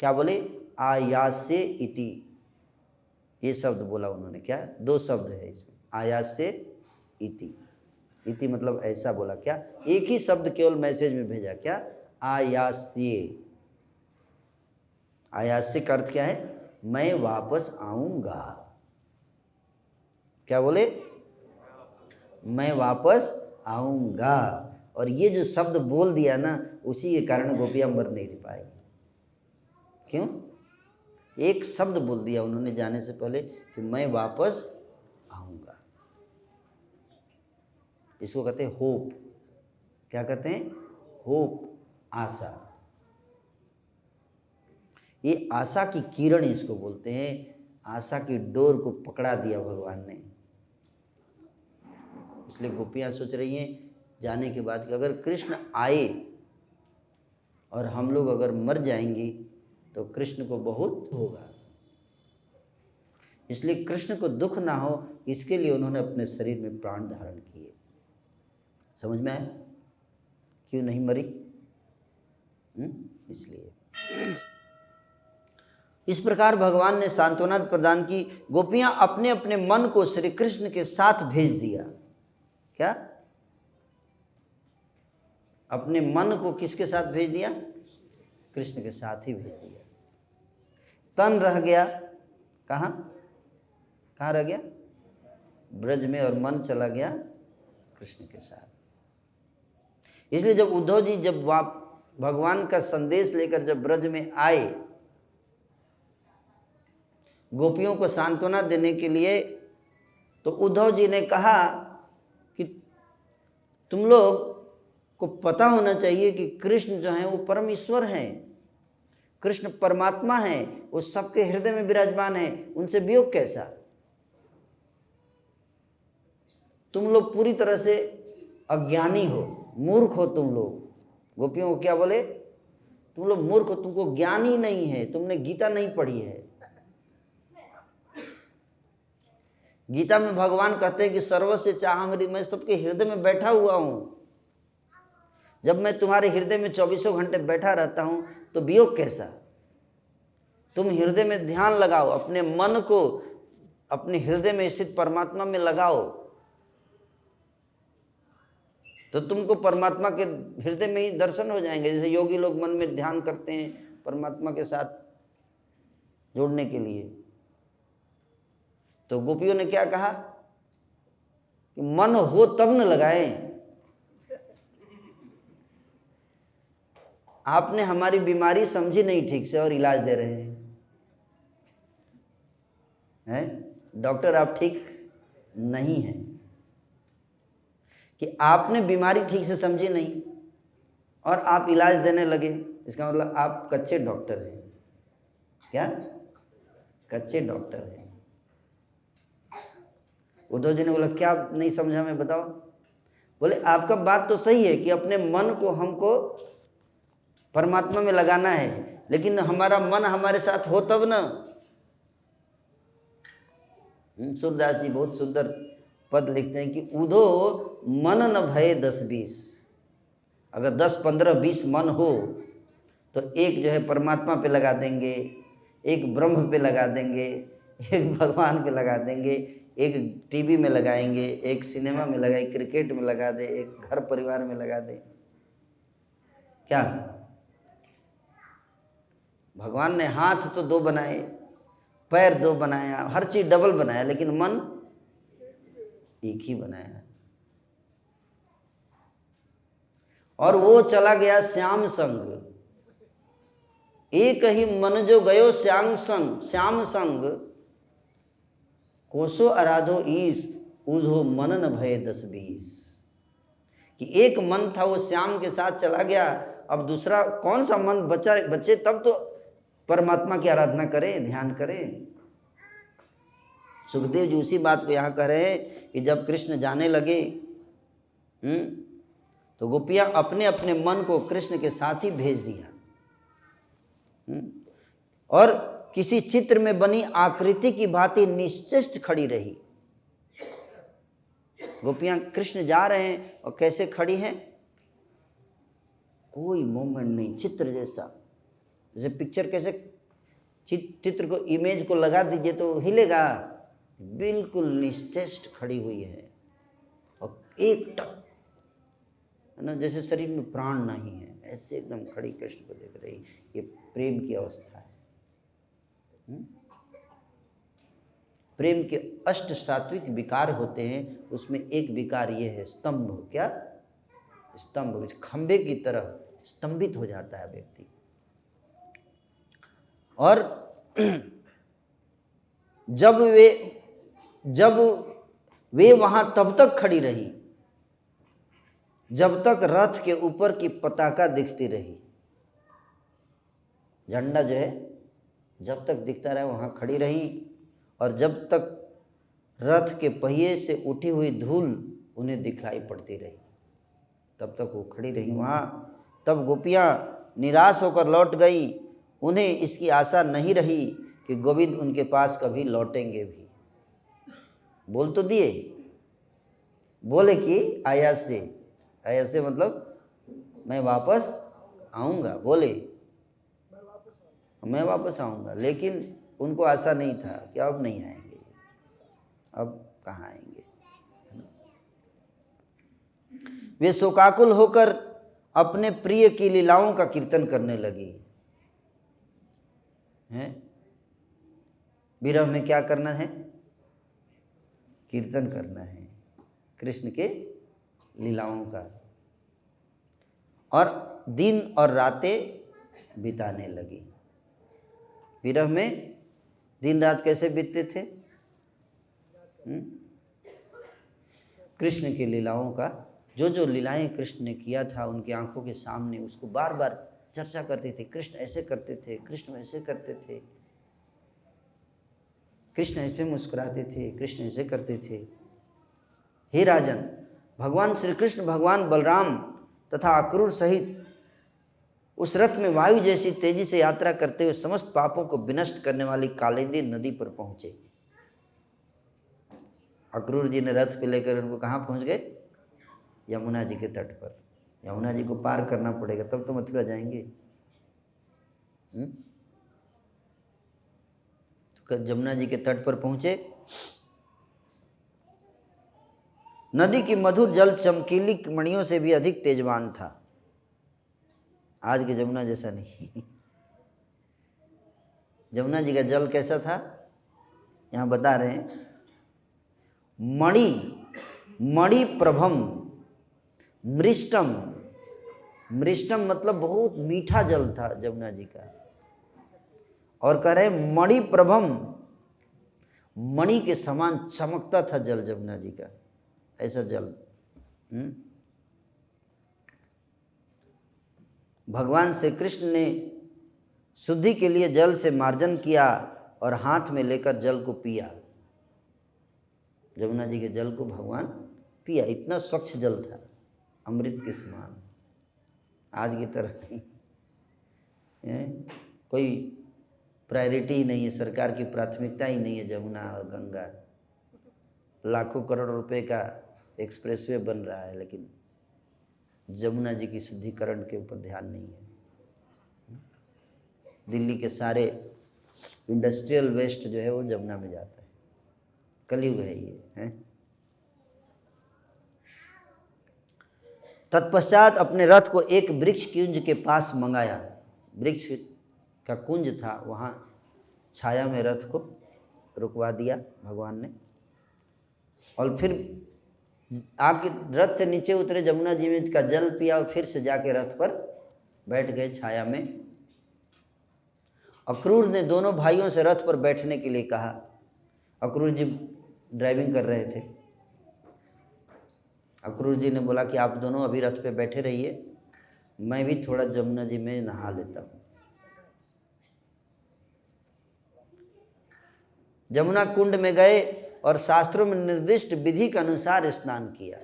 क्या बोले? आयासे इति, ये शब्द बोला उन्होंने। क्या? दो शब्द है इसमें, आयासे इति। इति मतलब ऐसा बोला। क्या? एक ही शब्द केवल मैसेज में भेजा। क्या? आयास्य। आयास्य का अर्थ क्या है? मैं वापस आऊंगा। क्या बोले? मैं वापस आऊंगा। और ये जो शब्द बोल दिया ना, उसी के कारण गोपियां मर नहीं पाई। क्यों? एक शब्द बोल दिया उन्होंने जाने से पहले कि मैं वापस आऊंगा। इसको कहते हैं होप। क्या कहते हैं? होप, आशा। ये आशा की किरण इसको बोलते हैं। आशा की डोर को पकड़ा दिया भगवान ने। इसलिए गोपियां सोच रही हैं जाने के बाद कि अगर कृष्ण आए और हम लोग अगर मर जाएंगे तो कृष्ण को बहुत होगा। इसलिए कृष्ण को दुख ना हो, इसके लिए उन्होंने अपने शरीर में प्राण धारण किए। समझ में आया क्यों नहीं मरी? इसलिए इस प्रकार भगवान ने सांत्वना प्रदान की। गोपियां अपने अपने मन को श्री कृष्ण के साथ भेज दिया। क्या? अपने मन को किसके साथ भेज दिया? कृष्ण के साथ ही भेज दिया। तन रह गया कहाँ? कहाँ रह गया? ब्रज में, और मन चला गया कृष्ण के साथ। इसलिए जब उद्धव जी जब भगवान का संदेश लेकर जब ब्रज में आए गोपियों को सांत्वना देने के लिए, तो उद्धव जी ने कहा कि तुम लोग को पता होना चाहिए कि कृष्ण जो है वो परम ईश्वर हैं, कृष्ण परमात्मा है, वो सबके हृदय में विराजमान है, उनसे वियोग कैसा? तुम लोग पूरी तरह से अज्ञानी हो, मूर्ख हो तुम लोग। गोपियों को क्या बोले? तुम लोग मूर्ख हो, तुमको ज्ञान ही नहीं है, तुमने गीता नहीं पढ़ी है। गीता में भगवान कहते हैं कि सर्वस्य चाहमरि, मैं सबके हृदय में बैठा हुआ हूं। जब मैं तुम्हारे हृदय में 24 घंटे बैठा रहता हूं तो वियोग कैसा? तुम हृदय में ध्यान लगाओ, अपने मन को अपने हृदय में स्थित परमात्मा में लगाओ, तो तुमको परमात्मा के हृदय में ही दर्शन हो जाएंगे। जैसे योगी लोग मन में ध्यान करते हैं परमात्मा के साथ जोड़ने के लिए। तो गोपियों ने क्या कहा कि मन हो तब न लगाएं। आपने हमारी बीमारी समझी नहीं ठीक से और इलाज दे रहे हैं। डॉक्टर आप ठीक नहीं हैं कि आपने बीमारी ठीक से समझी नहीं और आप इलाज देने लगे। इसका मतलब आप कच्चे डॉक्टर हैं। क्या? कच्चे डॉक्टर हैं। उद्धव जी ने बोला क्या नहीं समझा मैं, बताओ। बोले आपका बात तो सही है कि अपने मन को हमको परमात्मा में लगाना है, लेकिन हमारा मन हमारे साथ हो तब ना। सूरदास जी बहुत सुंदर पद लिखते हैं कि उधो मन न भये 10-20। अगर 10, 15, 20 मन हो तो एक जो है परमात्मा पे लगा देंगे, एक ब्रह्म पे लगा देंगे, एक भगवान पे लगा देंगे, एक टीवी में लगाएंगे, एक सिनेमा में लगाए, क्रिकेट में लगा दे, एक घर परिवार में लगा दे। क्या भगवान ने हाथ तो 2 बनाए, पैर 2 बनाया, हर चीज डबल बनाया, लेकिन मन एक ही बनाया। और वो चला गया श्याम संग, एक ही मन जो गयो श्याम संग, श्याम संग कोसो आराधो ईस, उधो मन न भय 10-20। कि एक मन था वो श्याम के साथ चला गया, अब दूसरा कौन सा मन बचे तब तो परमात्मा की आराधना करें, ध्यान करें। सुखदेव जी उसी बात को यहाँ कह रहे हैं कि जब कृष्ण जाने लगे तो गोपियां अपने अपने मन को कृष्ण के साथ ही भेज दिया, और किसी चित्र में बनी आकृति की भांति निश्चिष्ट खड़ी रही। गोपियां कृष्ण जा रहे हैं और कैसे खड़ी हैं, कोई मोमेंट नहीं, चित्र जैसा। जैसे पिक्चर कैसे चित्र को, इमेज को लगा दीजिए तो हिलेगा, बिल्कुल निश्चिष्ट खड़ी हुई है। और एक टक है ना, जैसे शरीर में प्राण नहीं है, ऐसे एकदम खड़ी कृष्ण को देख रही। ये प्रेम की अवस्था है। प्रेम के 8 सात्विक विकार होते हैं, उसमें एक विकार ये है स्तंभ। क्या स्तंभ? खंबे की तरह स्तंभित हो जाता है व्यक्ति। और जब वे वहां तब तक खड़ी रही जब तक रथ के ऊपर की पताका दिखती रही। झंडा जो है जब तक दिखता रहा वहां खड़ी रही, और जब तक रथ के पहिए से उठी हुई धूल उन्हें दिखलाई पड़ती रही तब तक वो खड़ी रही वहां। तब गोपियां निराश होकर लौट गई। उन्हें इसकी आशा नहीं रही कि गोविंद उनके पास कभी लौटेंगे भी। बोल तो दिए, बोले कि आया से मतलब मैं वापस आऊँगा, बोले मैं वापस आऊँगा, लेकिन उनको आशा नहीं था कि अब नहीं आएंगे, अब कहाँ आएंगे। वे शोकाकुल होकर अपने प्रिय की लीलाओं का कीर्तन करने लगी। हैं, विरह में क्या करना है? कीर्तन करना है कृष्ण के लीलाओं का। और दिन और रातें बिताने लगी। विरह में दिन रात कैसे बीतते थे? कृष्ण की लीलाओं का, जो लीलाएं कृष्ण ने किया था उनकी आंखों के सामने उसको बार बार चर्चा करते थे। कृष्ण ऐसे करते थे, कृष्ण ऐसे करते थे, कृष्ण ऐसे मुस्कुराते थे, कृष्ण ऐसे करते थे। हे राजन, भगवान श्री कृष्ण, भगवान बलराम तथा अक्रूर सहित उस रथ में वायु जैसी तेजी से यात्रा करते हुए समस्त पापों को विनष्ट करने वाली कालिंदी नदी पर पहुंचे। अक्रूर जी ने रथ पे लेकर उनको कहाँ पहुंच गए? यमुना जी के तट पर। यमुना जी को पार करना पड़ेगा तब तो मथुरा जाएंगे। तो यमुना जी के तट पर पहुंचे। नदी की मधुर जल चमकीली मणियों से भी अधिक तेजवान था। आज के यमुना जैसा नहीं। यमुना जी का जल कैसा था यहाँ बता रहे हैं। मणि प्रभम मृष्टम, मृष्टम मतलब बहुत मीठा जल था यमुना जी का। और कह रहे मणि प्रभम, मणि के समान चमकता था जल यमुना जी का, ऐसा जल। भगवान श्री कृष्ण ने शुद्धि के लिए जल से मार्जन किया और हाथ में लेकर जल को पिया। यमुना जी के जल को भगवान पिया। इतना स्वच्छ जल था, अमृत के समान। आज की तरह नहीं, कोई प्रायोरिटी ही नहीं है, सरकार की प्राथमिकता ही नहीं है यमुना और गंगा। लाखों करोड़ रुपए का एक्सप्रेसवे बन रहा है, लेकिन जमुना जी की शुद्धिकरण के ऊपर ध्यान नहीं है। दिल्ली के सारे इंडस्ट्रियल वेस्ट जो है वो जमुना में जाता है। कलयुग है ये है। तत्पश्चात अपने रथ को एक वृक्ष कुंज के पास मंगाया। वृक्ष का कुंज था, वहाँ छाया में रथ को रुकवा दिया भगवान ने। और फिर आके रथ से नीचे उतरे, जमुना जी में का जल पिया और फिर से जाके रथ पर बैठ गए छाया में। अक्रूर ने दोनों भाइयों से रथ पर बैठने के लिए कहा। अक्रूर जी ड्राइविंग कर रहे थे। अक्रूर जी ने बोला कि आप दोनों अभी रथ पे बैठे रहिए, मैं भी थोड़ा जमुना जी में नहा लेता हूँ। जमुना कुंड में गए और शास्त्रों में निर्दिष्ट विधि के अनुसार स्नान किया।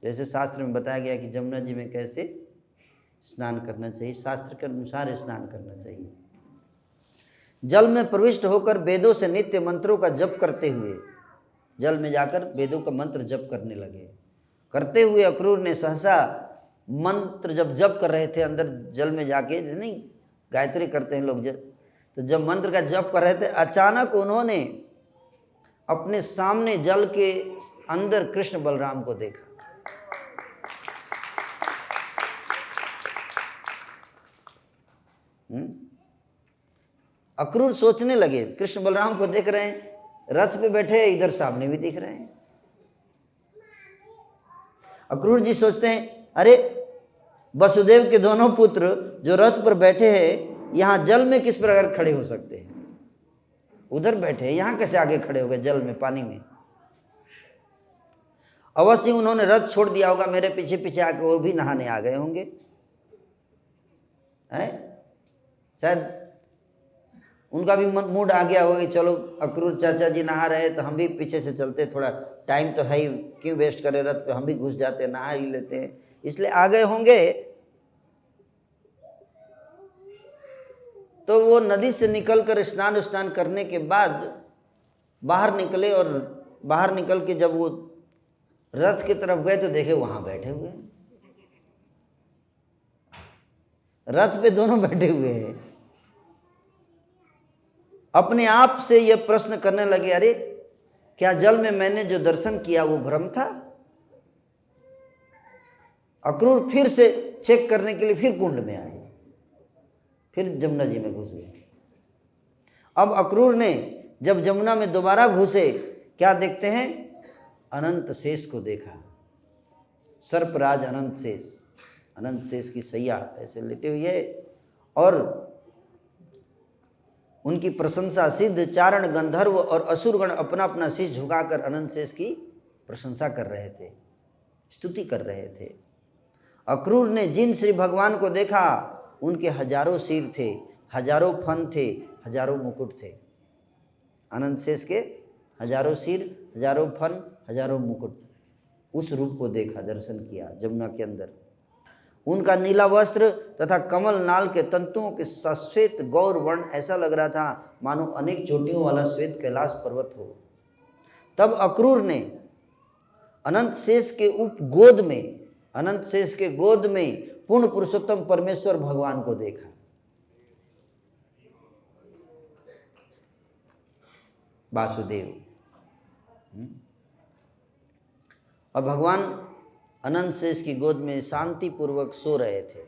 जैसे शास्त्र में बताया गया कि जमुना जी में कैसे स्नान करना चाहिए, शास्त्र के अनुसार स्नान करना चाहिए। जल में प्रविष्ट होकर वेदों से नित्य मंत्रों का जप करते हुए, जल में जाकर वेदों का मंत्र जप करने लगे। करते हुए अक्रूर ने सहसा मंत्र जब जप कर रहे थे, अंदर जल में जाके, नहीं गायत्री करते हैं लोग, तो जब मंत्र का जप कर रहे थे, अचानक उन्होंने अपने सामने जल के अंदर कृष्ण बलराम को देखा। अक्रूर सोचने लगे, कृष्ण बलराम को देख रहे हैं, रथ पे बैठे, इधर सामने भी दिख रहे हैं। अक्रूर जी सोचते हैं, अरे वसुदेव के दोनों पुत्र जो रथ पर बैठे हैं, यहाँ जल में किस प्रकार खड़े हो सकते हैं? उधर बैठे हैं, यहाँ कैसे आगे खड़े हो गए जल में, पानी में? अवश्य उन्होंने रथ छोड़ दिया होगा, मेरे पीछे पीछे आके वो भी नहाने आ गए होंगे, है शायद उनका भी मूड आ गया होगा कि चलो अक्रूर चाचा जी नहा रहे तो हम भी पीछे से चलते, थोड़ा टाइम तो है ही, क्यों वेस्ट करें रथ पे, हम भी घुस जाते, नहा ही लेते हैं, इसलिए आ गए होंगे। तो वो नदी से निकलकर स्नान करने के बाद बाहर निकले, और बाहर निकल के जब वो रथ की तरफ गए तो देखे वहां बैठे हुए हैं, रथ पे दोनों बैठे हुए हैं। अपने आप से ये प्रश्न करने लगे, अरे क्या जल में मैंने जो दर्शन किया वो भ्रम था? अक्रूर फिर से चेक करने के लिए फिर कुंड में आए, फिर जमुना जी में घुस गए। अब अक्रूर ने जब जमुना में दोबारा घुसे, क्या देखते हैं? अनंत शेष को देखा। सर्पराज अनंत शेष, अनंत शेष की सैया ऐसे लेटे हुई है, और उनकी प्रशंसा सिद्ध चारण गंधर्व और असुरगण अपना अपना शीश झुकाकर अनंत शेष की प्रशंसा कर रहे थे, स्तुति कर रहे थे। अक्रूर ने जिन श्री भगवान को देखा, उनके हजारों सिर थे, हजारों फन थे, हजारों मुकुट थे। अनंत शेष के हजारों सिर, हजारों फन, हजारों मुकुट, उस रूप को देखा, दर्शन किया जमुना के अंदर। उनका नीला वस्त्र तथा कमल नाल के तंतुओं के सश्वेत गौर वर्ण ऐसा लग रहा था मानो अनेक चोटियों वाला श्वेत कैलाश पर्वत हो। तब अक्रूर ने अनंत शेष के गोद में, अनंत शेष के गोद में पूर्ण पुरुषोत्तम परमेश्वर भगवान को देखा। वासुदेव। और भगवान अनंत शेष की गोद में शांति पूर्वक सो रहे थे।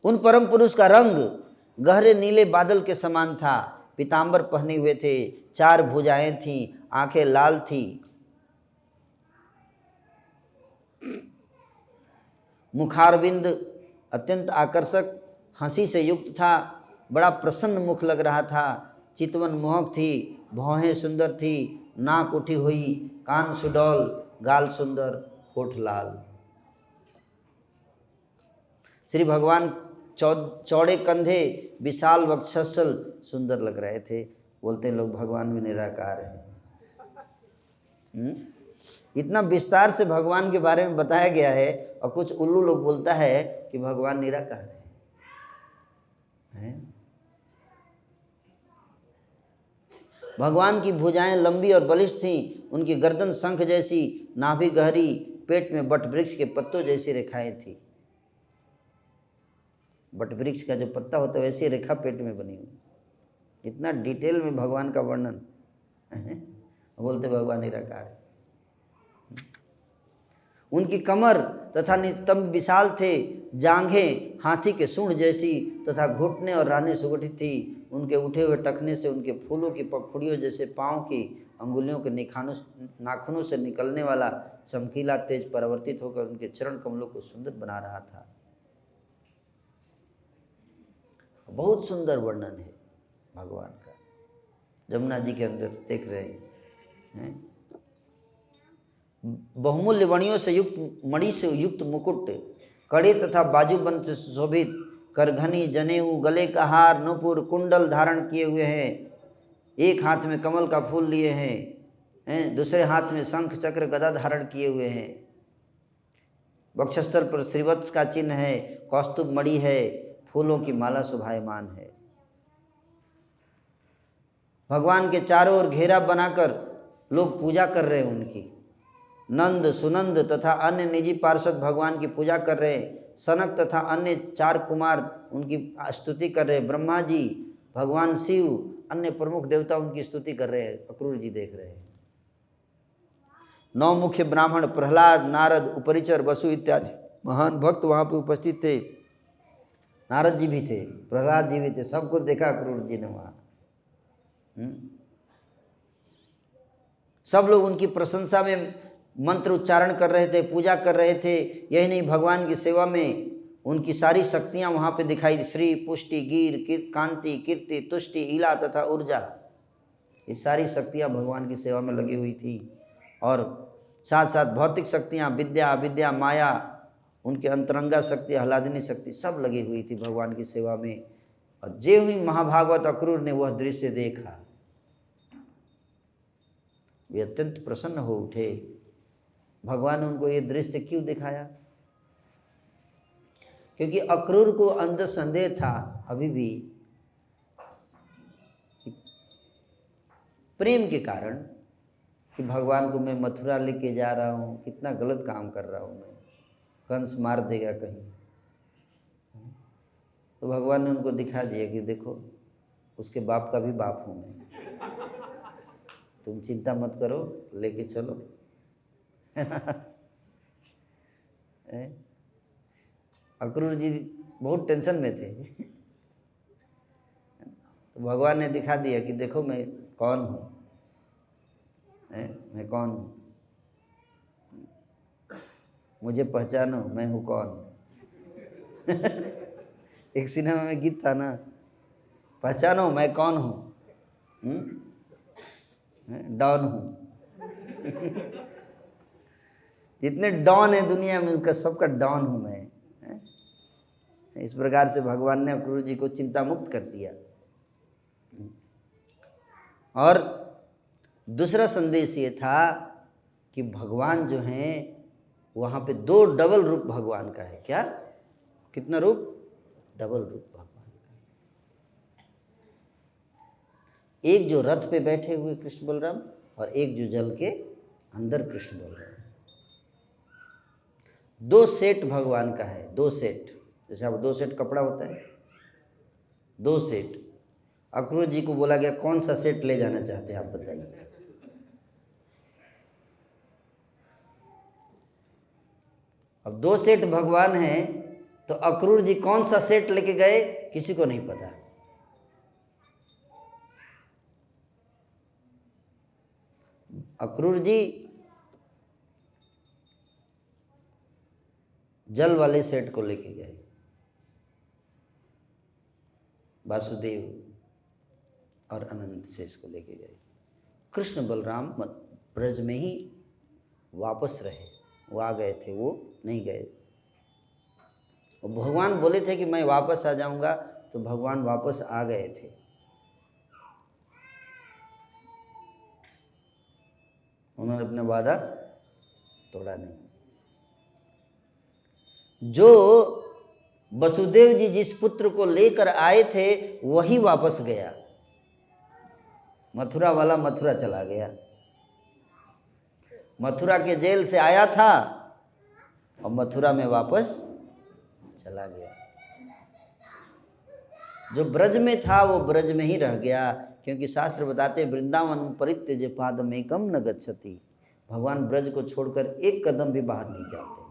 उन परम पुरुष का रंग गहरे नीले बादल के समान था। पीतांबर पहने हुए थे, 4 भुजाएं थीं, आंखें लाल थी, मुखारविंद अत्यंत आकर्षक हंसी से युक्त था, बड़ा प्रसन्न मुख लग रहा था। चितवन मोहक थी, भौहें सुंदर थी, नाक उठी हुई, कान सुडौल, गाल सुंदर, होठ लाल। श्री भगवान चौड़े कंधे, विशाल वक्षस्थल सुंदर लग रहे थे। बोलते हैं लोग भगवान भी निराकार है। इतना विस्तार से भगवान के बारे में बताया गया है, और कुछ उल्लू लोग बोलता है कि भगवान निराकार है? भगवान की भुजाएं लंबी और बलिष्ठ थीं, उनकी गर्दन शंख जैसी, नाभि गहरी, पेट में बट वृक्ष के पत्तों जैसी रेखाएं थी। बट वृक्ष का जो पत्ता होता है वैसी रेखा पेट में बनी हुई। इतना डिटेल में भगवान का वर्णन बोलते भगवान निराकार है। उनकी कमर तथा नितंब विशाल थे, जांघें हाथी के सूंड जैसी तथा घुटने और रानी सुगठित थी। उनके उठे हुए टखने से उनके फूलों की पंखुड़ियों जैसे पाँव की अंगुलियों के नाखूनों से निकलने वाला चमकीला तेज परिवर्तित होकर उनके चरण कमलों को सुंदर बना रहा था। बहुत सुंदर वर्णन है भगवान का, जमुना जी के अंदर देख रहे हैं। बहुमूल्य मणि से युक्त मुकुट, कड़े तथा बाजूबंद से सुशोभित, करघनी, जनेऊ, गले का हार, नूपुर, कुंडल धारण किए हुए हैं। एक हाथ में कमल का फूल लिए हैं, दूसरे हाथ में शंख चक्र गदा धारण किए हुए हैं। वक्षस्थल पर श्रीवत्स का चिन्ह है, कौस्तुभ मणि है, फूलों की माला शोभायमान है। भगवान के चारों ओर घेरा बनाकर लोग पूजा कर रहे हैं उनकी। नंद, सुनंद तथा अन्य निजी पार्षद भगवान की पूजा कर रहे हैं। सनक तथा अन्य 4 कुमार उनकी स्तुति कर रहे हैं। ब्रह्मा जी, भगवान शिव, अन्य प्रमुख देवता उनकी स्तुति कर रहे हैं। अक्रूर जी देख रहे हैं। 9 मुख्य ब्राह्मण, प्रहलाद, नारद, उपरिचर, वसु इत्यादि महान भक्त वहाँ पे उपस्थित थे। नारद जी भी थे, प्रहलाद जी भी थे, सबको देखा अक्रूर जी ने वहाँ। सब लोग उनकी प्रशंसा में मंत्र उच्चारण कर रहे थे, पूजा कर रहे थे। यही नहीं, भगवान की सेवा में उनकी सारी शक्तियां वहाँ पे दिखाई दी। श्री, पुष्टि, गिर, कांति, कीर्ति, तुष्टि, इला तथा ऊर्जा, ये सारी शक्तियां भगवान की सेवा में लगी हुई थी। और साथ साथ भौतिक शक्तियां, विद्या, अविद्या, माया, उनकी अंतरंगा शक्ति, आह्लादिनी शक्ति सब लगी हुई थी भगवान की सेवा में। और जे हुई महाभागवत अक्रूर ने वह दृश्य देखा, वे अत्यंत प्रसन्न हो उठे। भगवान ने उनको ये दृश्य क्यों दिखाया? क्योंकि अक्रूर को अंदर संदेह था अभी भी, प्रेम के कारण, कि भगवान को मैं मथुरा लेके जा रहा हूँ, कितना गलत काम कर रहा हूँ मैं, कंस मार देगा कहीं। तो भगवान ने उनको दिखा दिया कि देखो, उसके बाप का भी बाप हूँ मैं, तुम चिंता मत करो, लेके चलो। अक्रूर जी बहुत टेंशन में थे। तो भगवान ने दिखा दिया कि देखो मैं कौन हूँ, मैं कौन हूँ, मुझे पहचानो, मैं हूँ कौन। एक सिनेमा में गीत था ना, पहचानो मैं कौन हूँ, डॉन हूँ। जितने डॉन है दुनिया में, उनका सबका डॉन हूँ मैं। इस प्रकार से भगवान ने अक्रूर जी को चिंता मुक्त कर दिया। और दूसरा संदेश ये था कि भगवान जो हैं वहाँ पे 2 डबल रूप भगवान का है। क्या? कितना रूप? डबल रूप भगवान का। एक जो रथ पे बैठे हुए कृष्ण बलराम, और एक जो जल के अंदर कृष्ण बलराम। 2 सेट भगवान का है, 2 सेट। जैसे अब 2 सेट कपड़ा होता है, 2 सेट। अक्रूर जी को बोला गया कौन सा सेट ले जाना चाहते हैं आप बताइए। अब 2 सेट भगवान हैं, तो अक्रूर जी कौन सा सेट लेके गए किसी को नहीं पता। अक्रूर जी जल वाले सेट को लेके गए, वासुदेव और अनंत शेष को लेके गए। कृष्ण बलराम ब्रज में ही वापस रहे, वो आ गए थे, वो नहीं गए। और भगवान बोले थे कि मैं वापस आ जाऊंगा, तो भगवान वापस आ गए थे। उन्होंने अपना वादा तोड़ा नहीं। जो वसुदेव जी जिस पुत्र को लेकर आए थे वही वापस गया, मथुरा वाला मथुरा चला गया। मथुरा के जेल से आया था और मथुरा में वापस चला गया। जो ब्रज में था वो ब्रज में ही रह गया, क्योंकि शास्त्र बताते वृंदावन परित्यज्य पादमेकं न गच्छति। भगवान ब्रज को छोड़कर एक कदम भी बाहर नहीं जाते।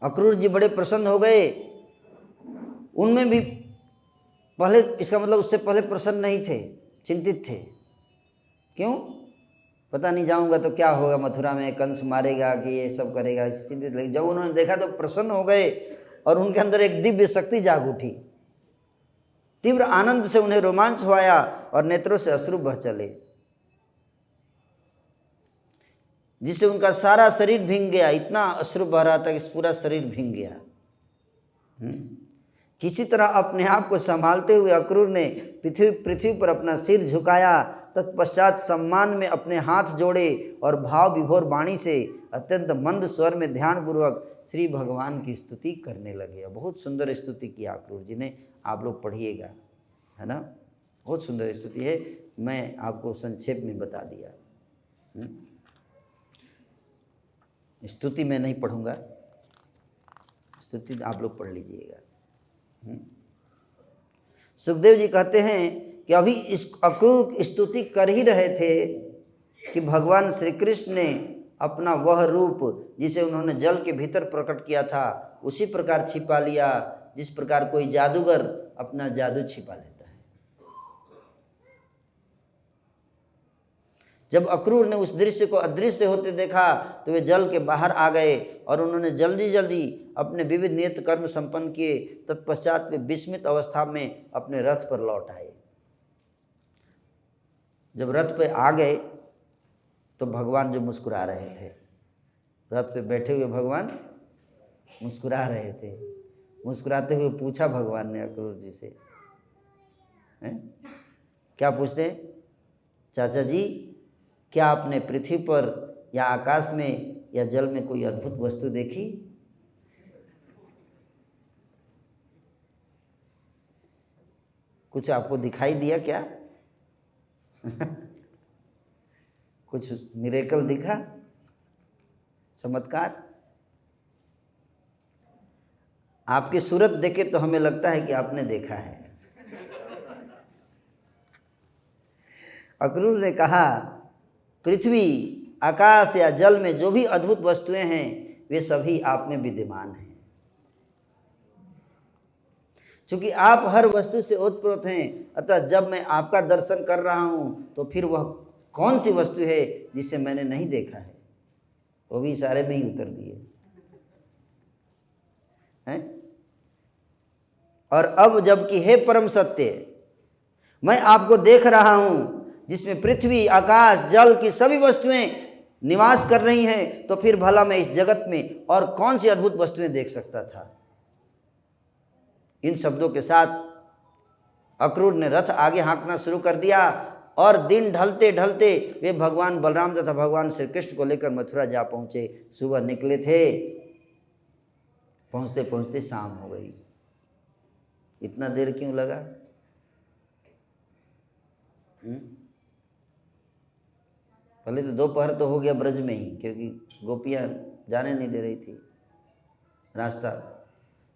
अक्रूर जी बड़े प्रसन्न हो गए। उनमें भी पहले, इसका मतलब उससे पहले प्रसन्न नहीं थे, चिंतित थे। क्यों? पता नहीं जाऊंगा तो क्या होगा, मथुरा में कंस मारेगा कि ये सब करेगा, चिंतित लगे। जब उन्होंने देखा तो प्रसन्न हो गए और उनके अंदर एक दिव्य शक्ति जाग उठी। तीव्र आनंद से उन्हें रोमांच हुआ और नेत्रों से अश्रु बह चले, जिससे उनका सारा शरीर भींग गया। इतना अश्रु बह रहा था कि पूरा शरीर भींग गया। किसी तरह अपने आप को संभालते हुए अक्रूर ने पृथ्वी पर अपना सिर झुकाया। तत्पश्चात सम्मान में अपने हाथ जोड़े और भाव विभोर वाणी से अत्यंत मंद स्वर में ध्यानपूर्वक श्री भगवान की स्तुति करने लगे। बहुत सुंदर स्तुति किया अक्रूर जी ने, आप लोग पढ़िएगा, है ना। बहुत सुंदर स्तुति है, मैं आपको संक्षेप में बता दिया। स्तुति मैं नहीं पढ़ूंगा, स्तुति आप लोग पढ़ लीजिएगा। सुखदेव जी कहते हैं कि अभी इस अक्रूर स्तुति कर ही रहे थे कि भगवान श्री कृष्ण ने अपना वह रूप, जिसे उन्होंने जल के भीतर प्रकट किया था, उसी प्रकार छिपा लिया जिस प्रकार कोई जादूगर अपना जादू छिपा लेता है। जब अक्रूर ने उस दृश्य को अदृश्य होते देखा तो वे जल के बाहर आ गए और उन्होंने जल्दी जल्दी अपने विविध नियत कर्म संपन्न किए। तत्पश्चात वे विस्मित अवस्था में अपने रथ पर लौट आए। जब रथ पे आ गए तो भगवान जो मुस्कुरा रहे थे, रथ पे बैठे हुए भगवान मुस्कुरा रहे थे। मुस्कुराते हुए पूछा भगवान ने अक्रूर जी से, क्या पूछते हैं? चाचा जी, क्या आपने पृथ्वी पर या आकाश में या जल में कोई अद्भुत वस्तु देखी? कुछ आपको दिखाई दिया क्या? कुछ मिरेकल दिखा, चमत्कार? आपकी सूरत देखे तो हमें लगता है कि आपने देखा है। अक्रूर ने कहा, पृथ्वी, आकाश या जल में जो भी अद्भुत वस्तुएं हैं वे सभी आप में विद्यमान हैं। चूंकि आप हर वस्तु से ओतप्रोत हैं, अतः जब मैं आपका दर्शन कर रहा हूं तो फिर वह कौन सी वस्तु है जिसे मैंने नहीं देखा है? वो भी इशारे में ही उत्तर दिए हैं। और अब जबकि हे परम सत्य, मैं आपको देख रहा हूं जिसमें पृथ्वी, आकाश, जल की सभी वस्तुएं निवास कर रही हैं, तो फिर भला मैं इस जगत में और कौन सी अद्भुत वस्तुएं देख सकता था? इन शब्दों के साथ अक्रूर ने रथ आगे हाँकना शुरू कर दिया और दिन ढलते ढलते वे भगवान बलराम तथा भगवान श्री कृष्ण को लेकर मथुरा जा पहुंचे। सुबह निकले थे, पहुंचते पहुंचते शाम हो गई। इतना देर क्यों लगा? पहले तो दोपहर तो हो गया ब्रज में ही, क्योंकि गोपियां जाने नहीं दे रही थी।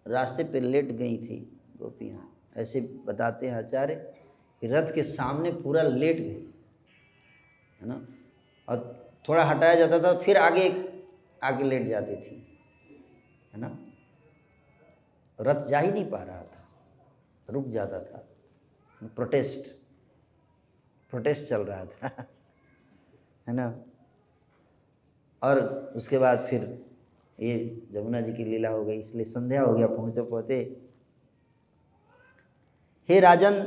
रास्ते पे लेट गई थी गोपियां। ऐसे बताते हैं आचार्य कि रथ के सामने पूरा लेट गई, है ना, और थोड़ा हटाया जाता था फिर आगे लेट जाती थी, है ना। रथ जा ही नहीं पा रहा था, रुक जाता था। प्रोटेस्ट चल रहा था, है ना। और उसके बाद फिर ये जमुना जी की लीला हो गई, इसलिए संध्या हो गया पहुँचते पहुँचते। हे राजन,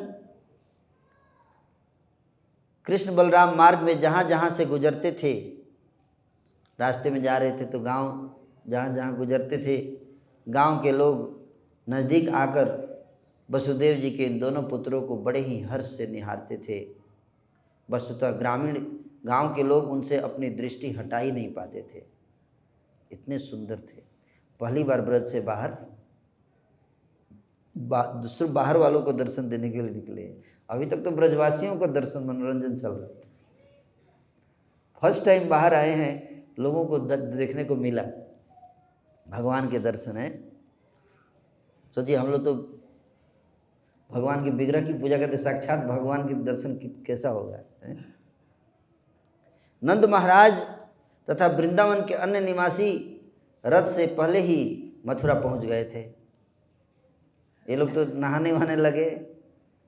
कृष्ण बलराम मार्ग में जहाँ जहाँ से गुजरते थे, रास्ते में जा रहे थे तो गांव जहाँ जहाँ गुजरते थे, गांव के लोग नज़दीक आकर वसुदेव जी के इन दोनों पुत्रों को बड़े ही हर्ष से निहारते थे। वस्तुतः ग्रामीण गांव के लोग उनसे अपनी दृष्टि हटा ही नहीं पाते थे, इतने सुंदर थे। पहली बार ब्रज से बाहर वालों को दर्शन देने के लिए निकले। अभी तक तो ब्रजवासियों का दर्शन मनोरंजन चल रहा था, फर्स्ट टाइम बाहर आए हैं, लोगों को देखने को मिला भगवान के दर्शन है। सोचिए हम लोग तो भगवान के विग्रह की पूजा करते, साक्षात भगवान के दर्शन कैसा होगा है? नंद महाराज तथा वृंदावन के अन्य निवासी रथ से पहले ही मथुरा पहुंच गए थे। ये लोग तो नहाने वहाने लगे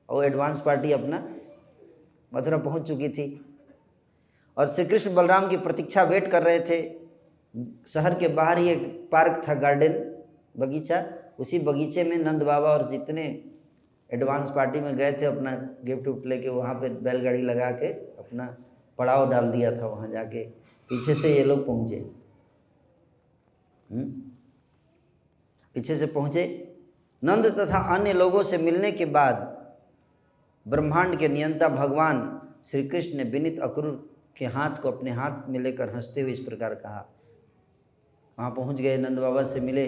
और एडवांस पार्टी अपना मथुरा पहुंच चुकी थी और श्री कृष्ण बलराम की प्रतीक्षा वेट कर रहे थे। शहर के बाहर ही एक पार्क था, गार्डन, बगीचा। उसी बगीचे में नंद बाबा और जितने एडवांस पार्टी में गए थे अपना गिफ्ट उफ्ट लेके वहाँ पे बैलगाड़ी लगा के अपना पड़ाव डाल दिया था। वहाँ जाके पीछे से ये लोग पहुँचे, पीछे से पहुँचे। नंद तथा अन्य लोगों से मिलने के बाद ब्रह्मांड के नियंता भगवान श्री कृष्ण ने विनीत अक्रूर के हाथ को अपने हाथ में लेकर हंसते हुए इस प्रकार कहा। वहाँ पहुँच गए, नंद बाबा से मिले,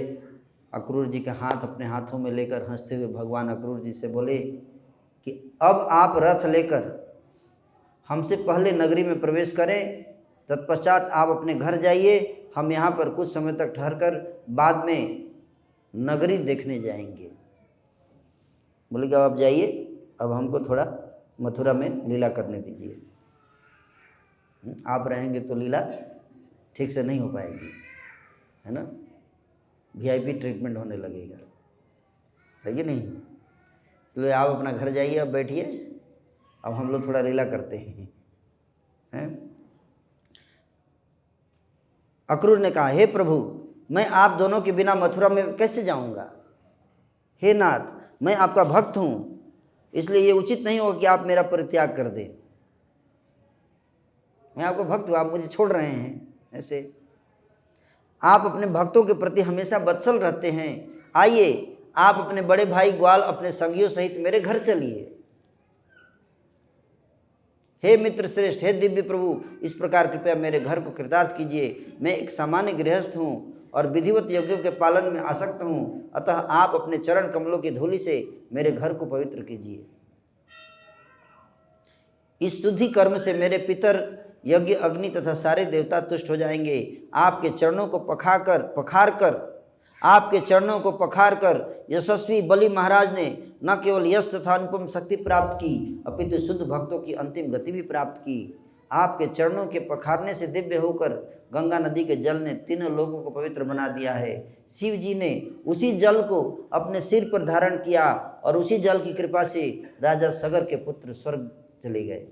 अक्रूर जी के हाथ अपने हाथों में लेकर हंसते हुए भगवान अक्रूर जी से बोले कि अब आप रथ लेकर हमसे पहले नगरी में प्रवेश करें, तत्पश्चात आप अपने घर जाइए। हम यहाँ पर कुछ समय तक ठहरकर बाद में नगरी देखने जाएंगे। बोले कि अब आप जाइए, अब हमको थोड़ा मथुरा में लीला करने दीजिए। आप रहेंगे तो लीला ठीक से नहीं हो पाएगी, है ना, VIP ट्रीटमेंट होने लगेगा, है कि नहीं। इसलिए आप अपना घर जाइए, अब बैठिए, अब हम लोग थोड़ा लीला करते हैं। अक्रूर ने कहा, हे प्रभु, मैं आप दोनों के बिना मथुरा में कैसे जाऊंगा। हे नाथ, मैं आपका भक्त हूँ, इसलिए ये उचित नहीं होगा कि आप मेरा परित्याग कर दें। मैं आपका भक्त हूँ, आप मुझे छोड़ रहे हैं ऐसे। आप अपने भक्तों के प्रति हमेशा वत्सल रहते हैं। आइए, आप अपने बड़े भाई ग्वाल अपने संगियों सहित मेरे घर चलिए। हे मित्र श्रेष्ठ, हे दिव्य प्रभु, इस प्रकार कृपया मेरे घर को कृतार्थ कीजिए। मैं एक सामान्य गृहस्थ हूँ और विधिवत यज्ञों के पालन में आसक्त हूँ, अतः आप अपने चरण कमलों की धूलि से मेरे घर को पवित्र कीजिए। इस शुद्धि कर्म से मेरे पितर, यज्ञ, अग्नि तथा सारे देवता तुष्ट हो जाएंगे। आपके चरणों को पखार कर यशस्वी बलि महाराज ने न केवल यश तथा अनुपम शक्ति प्राप्त की, अपितु शुद्ध भक्तों की अंतिम गति भी प्राप्त की। आपके चरणों के पखारने से दिव्य होकर गंगा नदी के जल ने तीनों लोगों को पवित्र बना दिया है। शिव जी ने उसी जल को अपने सिर पर धारण किया और उसी जल की कृपा से राजा सगर के पुत्र स्वर्ग चले गए।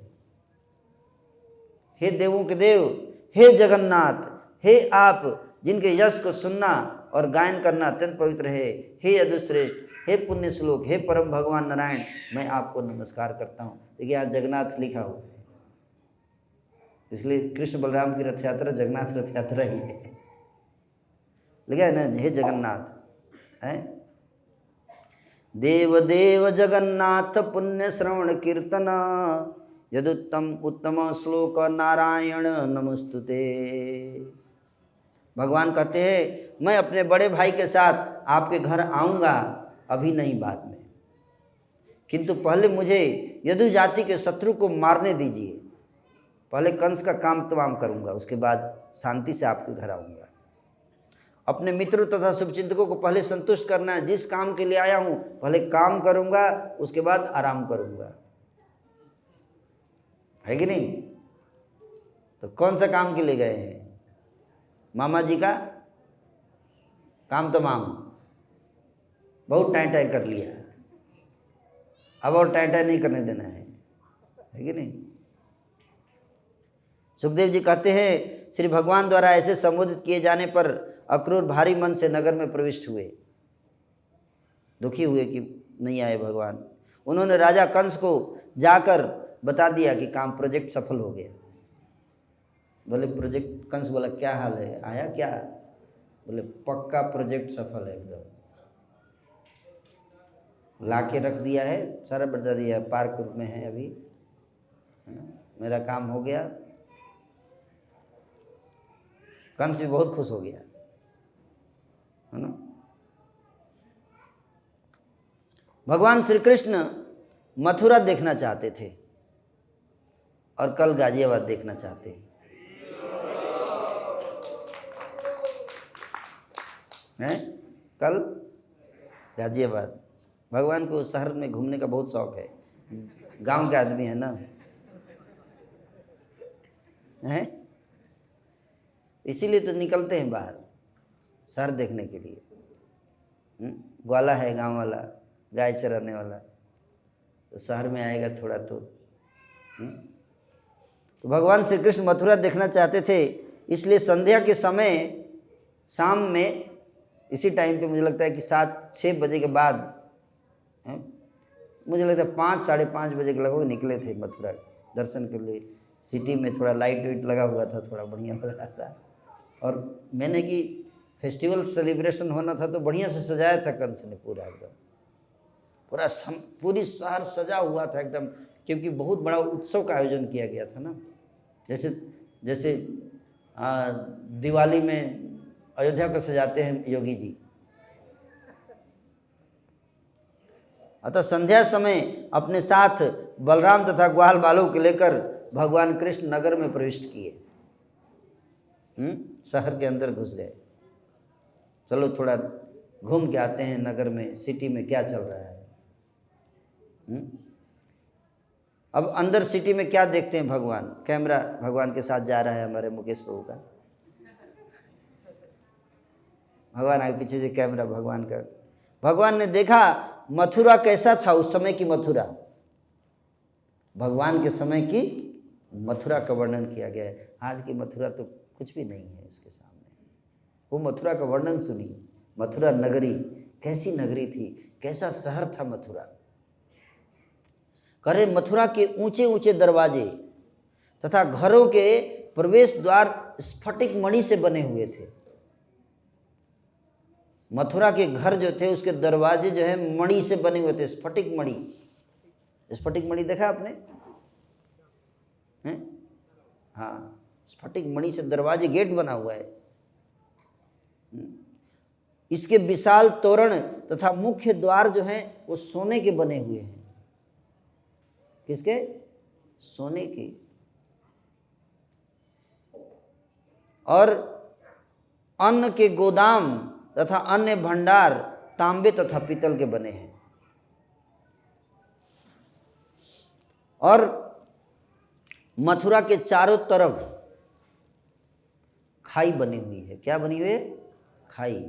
हे देवों के देव, हे जगन्नाथ, हे आप जिनके यश को सुनना और गायन करना अत्यंत पवित्र है, हे यदुश्रेष्ठ, हे पुण्य श्लोक, हे परम भगवान नारायण, मैं आपको नमस्कार करता हूँ। देखिए यहाँ जगन्नाथ लिखा हुआ है, इसलिए कृष्ण बलराम की रथ यात्रा जगन्नाथ रथ यात्रा ही है, लिखा है ना, हे जगन्नाथ है। देव देव जगन्नाथ पुण्य श्रवण कीर्तन, यदुत्तम उत्तम श्लोक नारायण नमस्तुते। भगवान कहते हैं, मैं अपने बड़े भाई के साथ आपके घर आऊँगा, अभी नहीं बाद में, किंतु पहले मुझे यदु जाति के शत्रु को मारने दीजिए। पहले कंस का काम तमाम करूँगा, उसके बाद शांति से आपके घर आऊँगा। अपने मित्रों तथा शुभचिंतकों को पहले संतुष्ट करना है। जिस काम के लिए आया हूँ पहले काम करूँगा, उसके बाद आराम करूँगा, है कि नहीं। तो कौन सा काम के लिए गए हैं? मामा जी का काम तमाम, बहुत टाइम टाइम कर लिया, अब और टाइम टाइम नहीं करने देना है कि नहीं। सुखदेव जी कहते हैं, श्री भगवान द्वारा ऐसे संबोधित किए जाने पर अक्रूर भारी मन से नगर में प्रविष्ट हुए। दुखी हुए कि नहीं आए भगवान। उन्होंने राजा कंस को जाकर बता दिया कि काम प्रोजेक्ट सफल हो गया। बोले प्रोजेक्ट, कंस बोला क्या हाल है, आया क्या? बोले पक्का प्रोजेक्ट सफल है, एकदम ला के रख दिया है, सारा बता दिया है, पार्क में है अभी, मेरा काम हो गया। कंस भी बहुत खुश हो गया, है ना। भगवान श्री कृष्ण मथुरा देखना चाहते थे और कल गाजियाबाद देखना चाहते हैं। हैं? कल गाजियाबाद। भगवान को शहर में घूमने का बहुत शौक है, गांव के आदमी है ना, हैं? इसीलिए तो निकलते हैं बाहर शहर देखने के लिए। ग्वाला है गांव वाला, गाय चराने वाला, तो शहर में आएगा थोड़ा तो भगवान श्री कृष्ण मथुरा देखना चाहते थे, इसलिए संध्या के समय शाम में इसी टाइम पे मुझे लगता है कि 7-6 बजे के बाद, मुझे लगता है 5 साढ़े 5 बजे के लगभग निकले थे मथुरा दर्शन के लिए। सिटी में थोड़ा लाइट वाइट लगा हुआ था, थोड़ा बढ़िया लग रहा था, और मैंने कि फेस्टिवल सेलिब्रेशन होना था तो बढ़िया से सजाया था कंस ने पूरा एकदम, पूरी शहर सजा हुआ था एकदम, क्योंकि बहुत बड़ा उत्सव का आयोजन किया गया था ना। जैसे दिवाली में अयोध्या को सजाते हैं योगी जी। अतः संध्या समय अपने साथ बलराम तथा ग्वाल बालों को लेकर भगवान कृष्ण नगर में प्रविष्ट किए। शहर के अंदर घुस गए, चलो थोड़ा घूम के आते हैं नगर में, सिटी में क्या चल रहा है। अब अंदर सिटी में क्या देखते हैं भगवान, कैमरा भगवान के साथ जा रहा है हमारे मुकेश प्रभु का, भगवान आगे पीछे से कैमरा भगवान का। भगवान ने देखा मथुरा कैसा था उस समय की मथुरा, भगवान के समय की मथुरा का वर्णन किया गया है। आज की मथुरा तो कुछ भी नहीं है उसके सामने। वो मथुरा का वर्णन सुनिए, मथुरा नगरी कैसी नगरी थी, कैसा शहर था मथुरा। करे मथुरा के ऊंचे ऊंचे दरवाजे तथा घरों के प्रवेश द्वार स्फटिक मणि से बने हुए थे। मथुरा के घर जो थे उसके दरवाजे जो है मणि से बने हुए थे, स्फटिक मणि। स्फटिक मणि देखा आपने? हैं? हाँ, स्फटिक मणि से दरवाजे, गेट बना हुआ है। इसके विशाल तोरण तथा मुख्य द्वार जो हैं वो सोने के बने हुए हैं। किसके? सोने के। और अन्न के गोदाम तथा अन्य भंडार तांबे तथा पीतल के बने हैं। और मथुरा के चारों तरफ खाई बनी हुई है। क्या बनी हुई है? खाई।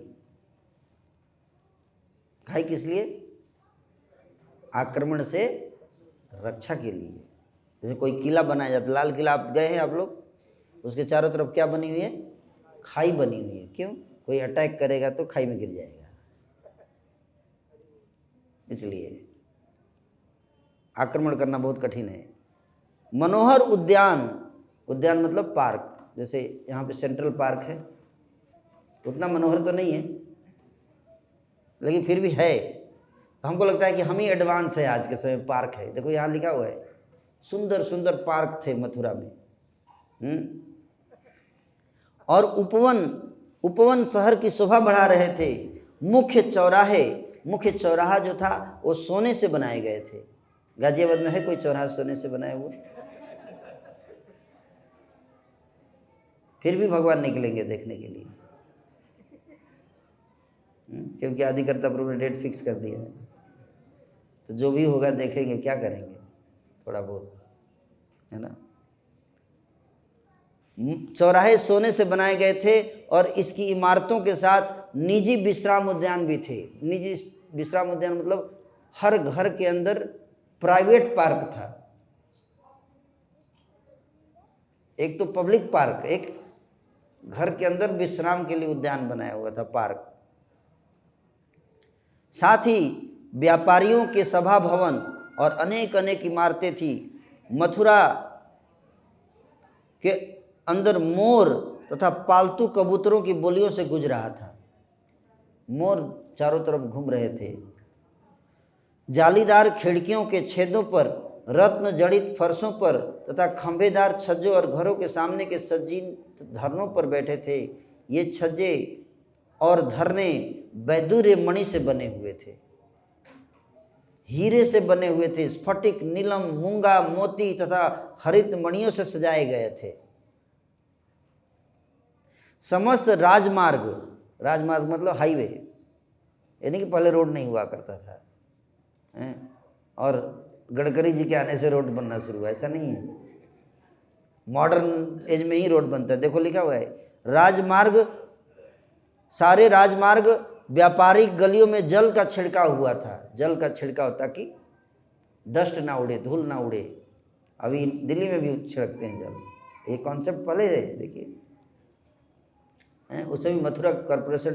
खाई किस लिए? आक्रमण से रक्षा के लिए। जैसे कोई किला बनाया जाता है, लाल किला आप गए हैं आप लोग, उसके चारों तरफ क्या बनी हुई है? खाई बनी हुई है। क्यों? कोई अटैक करेगा तो खाई में गिर जाएगा, इसलिए आक्रमण करना बहुत कठिन है। मनोहर उद्यान, उद्यान मतलब पार्क, जैसे यहाँ पे सेंट्रल पार्क है, उतना मनोहर तो नहीं है लेकिन फिर भी है। तो हमको लगता है कि हम ही एडवांस है आज के समय। पार्क है, देखो यहाँ लिखा हुआ है, सुंदर सुंदर पार्क थे मथुरा में। और उपवन शहर की शोभा बढ़ा रहे थे। मुख्य चौराहा जो था वो सोने से बनाए गए थे। गाजियाबाद में है कोई चौराहा सोने से बनाया हुआ? फिर भी भगवान निकलेंगे देखने के लिए, क्योंकि आदिकर्ता प्रभु ने डेट फिक्स कर दिया है। तो जो भी होगा देखेंगे, क्या करेंगे, थोड़ा बहुत है ना। चौराहे सोने से बनाए गए थे और इसकी इमारतों के साथ निजी विश्राम उद्यान भी थे। निजी विश्राम उद्यान मतलब हर घर के अंदर प्राइवेट पार्क था। एक तो पब्लिक पार्क, एक घर के अंदर विश्राम के लिए उद्यान बनाया हुआ था, पार्क। साथ ही व्यापारियों के सभा भवन और अनेक अनेक इमारतें थी। मथुरा के अंदर मोर तथा पालतू कबूतरों की बोलियों से गुज रहा था। मोर चारों तरफ घूम रहे थे। जालीदार खिड़कियों के छेदों पर, रत्न जड़ित फर्शों पर तथा खंभेदार छज्जों और घरों के सामने के सजीन धरनों पर बैठे थे। ये छज्जे और धरने वैदुर्य मणि से बने हुए थे, हीरे से बने हुए थे। स्फटिक, नीलम, मूंगा, मोती तथा हरित मणियों से सजाए गए थे। समस्त राजमार्ग राजमार्ग मतलब हाईवे, यानी कि पहले रोड नहीं हुआ करता था और गडकरी जी के आने से रोड बनना शुरू हुआ, ऐसा नहीं है। मॉडर्न एज में ही रोड बनता है। देखो लिखा हुआ है राजमार्ग, सारे राजमार्ग व्यापारिक गलियों में जल का छिड़काव हुआ था, जल का छिड़काव ताकि डस्ट ना उड़े, धूल ना उड़े। अभी दिल्ली में भी छिड़कते हैं जल, ये कॉन्सेप्ट पहले है देखिए। उससे भी मथुरा कॉरपोरेशन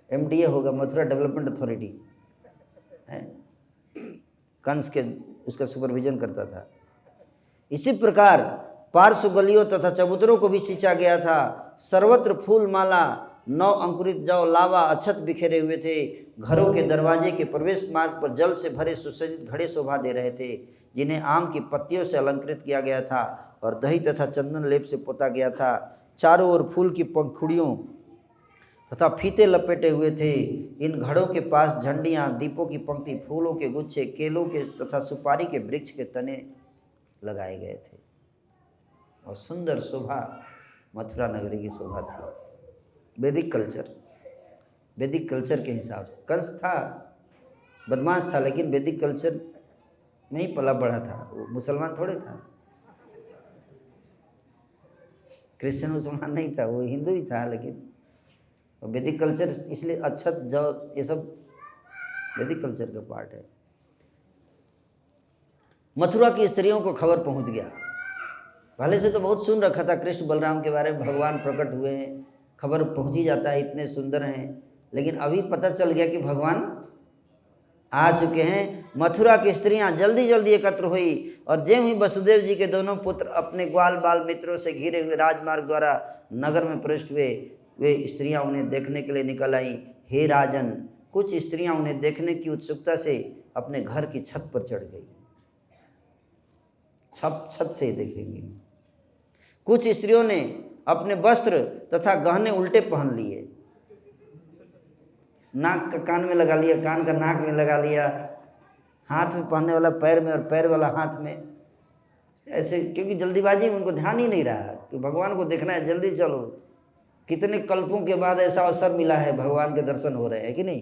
MDA होगा, मथुरा डेवलपमेंट अथॉरिटी है, कंस के उसका सुपरविजन करता था। इसी प्रकार पार्श्व गलियों तथा चबूतरों को भी सींचा गया था। सर्वत्र फूल माला, नौ अंकुरित जौ, लावा, अक्षत बिखेरे हुए थे। घरों के दरवाजे के प्रवेश मार्ग पर जल से भरे सुसज्जित घड़े शोभा दे रहे थे, जिन्हें आम की पत्तियों से अलंकृत किया गया था और दही तथा चंदन लेप से पोता गया था। चारों ओर फूल की पंखुड़ियों तथा फीते लपेटे हुए थे। इन घड़ों के पास झंडियाँ, दीपों की पंक्ति, फूलों के गुच्छे, केलों के तथा सुपारी के वृक्ष के तने लगाए गए थे और सुंदर शोभा मथुरा नगरी की शोभा थी। वैदिक कल्चर के हिसाब से कंस था, बदमाश था, लेकिन वैदिक कल्चर में ही पला बढ़ा था। वो मुसलमान थोड़े था, क्रिश्चियन मुसलमान नहीं था, वो हिंदू ही था। लेकिन वैदिक कल्चर इसलिए अच्छा, जो ये सब वैदिक कल्चर का पार्ट है। मथुरा की स्त्रियों को खबर पहुंच गया। पहले से तो बहुत सुन रखा था कृष्ण बलराम के बारे में, भगवान प्रकट हुए हैं, खबर पहुंच ही जाता है, इतने सुंदर हैं। लेकिन अभी पता चल गया कि भगवान आ चुके हैं। मथुरा की स्त्रियां जल्दी जल्दी एकत्र हुई और ज्यों ही वसुदेव जी के दोनों पुत्र अपने ग्वाल बाल मित्रों से घिरे हुए राजमार्ग द्वारा नगर में प्रविष्ट हुए, वे स्त्रियां उन्हें देखने के लिए निकल आईं। हे राजन, कुछ स्त्रियां उन्हें देखने की उत्सुकता से अपने घर की छत पर चढ़ गई। छत से देखेंगे। कुछ स्त्रियों ने अपने वस्त्र तथा गहने उल्टे पहन लिए, नाक का कान में लगा लिया, कान का नाक में लगा लिया, हाथ में पहनने वाला पैर में और पैर वाला हाथ में, ऐसे। क्योंकि जल्दीबाजी में उनको ध्यान ही नहीं रहा कि भगवान को देखना है, जल्दी चलो। कितने कल्पों के बाद ऐसा अवसर मिला है, भगवान के दर्शन हो रहे हैं कि नहीं।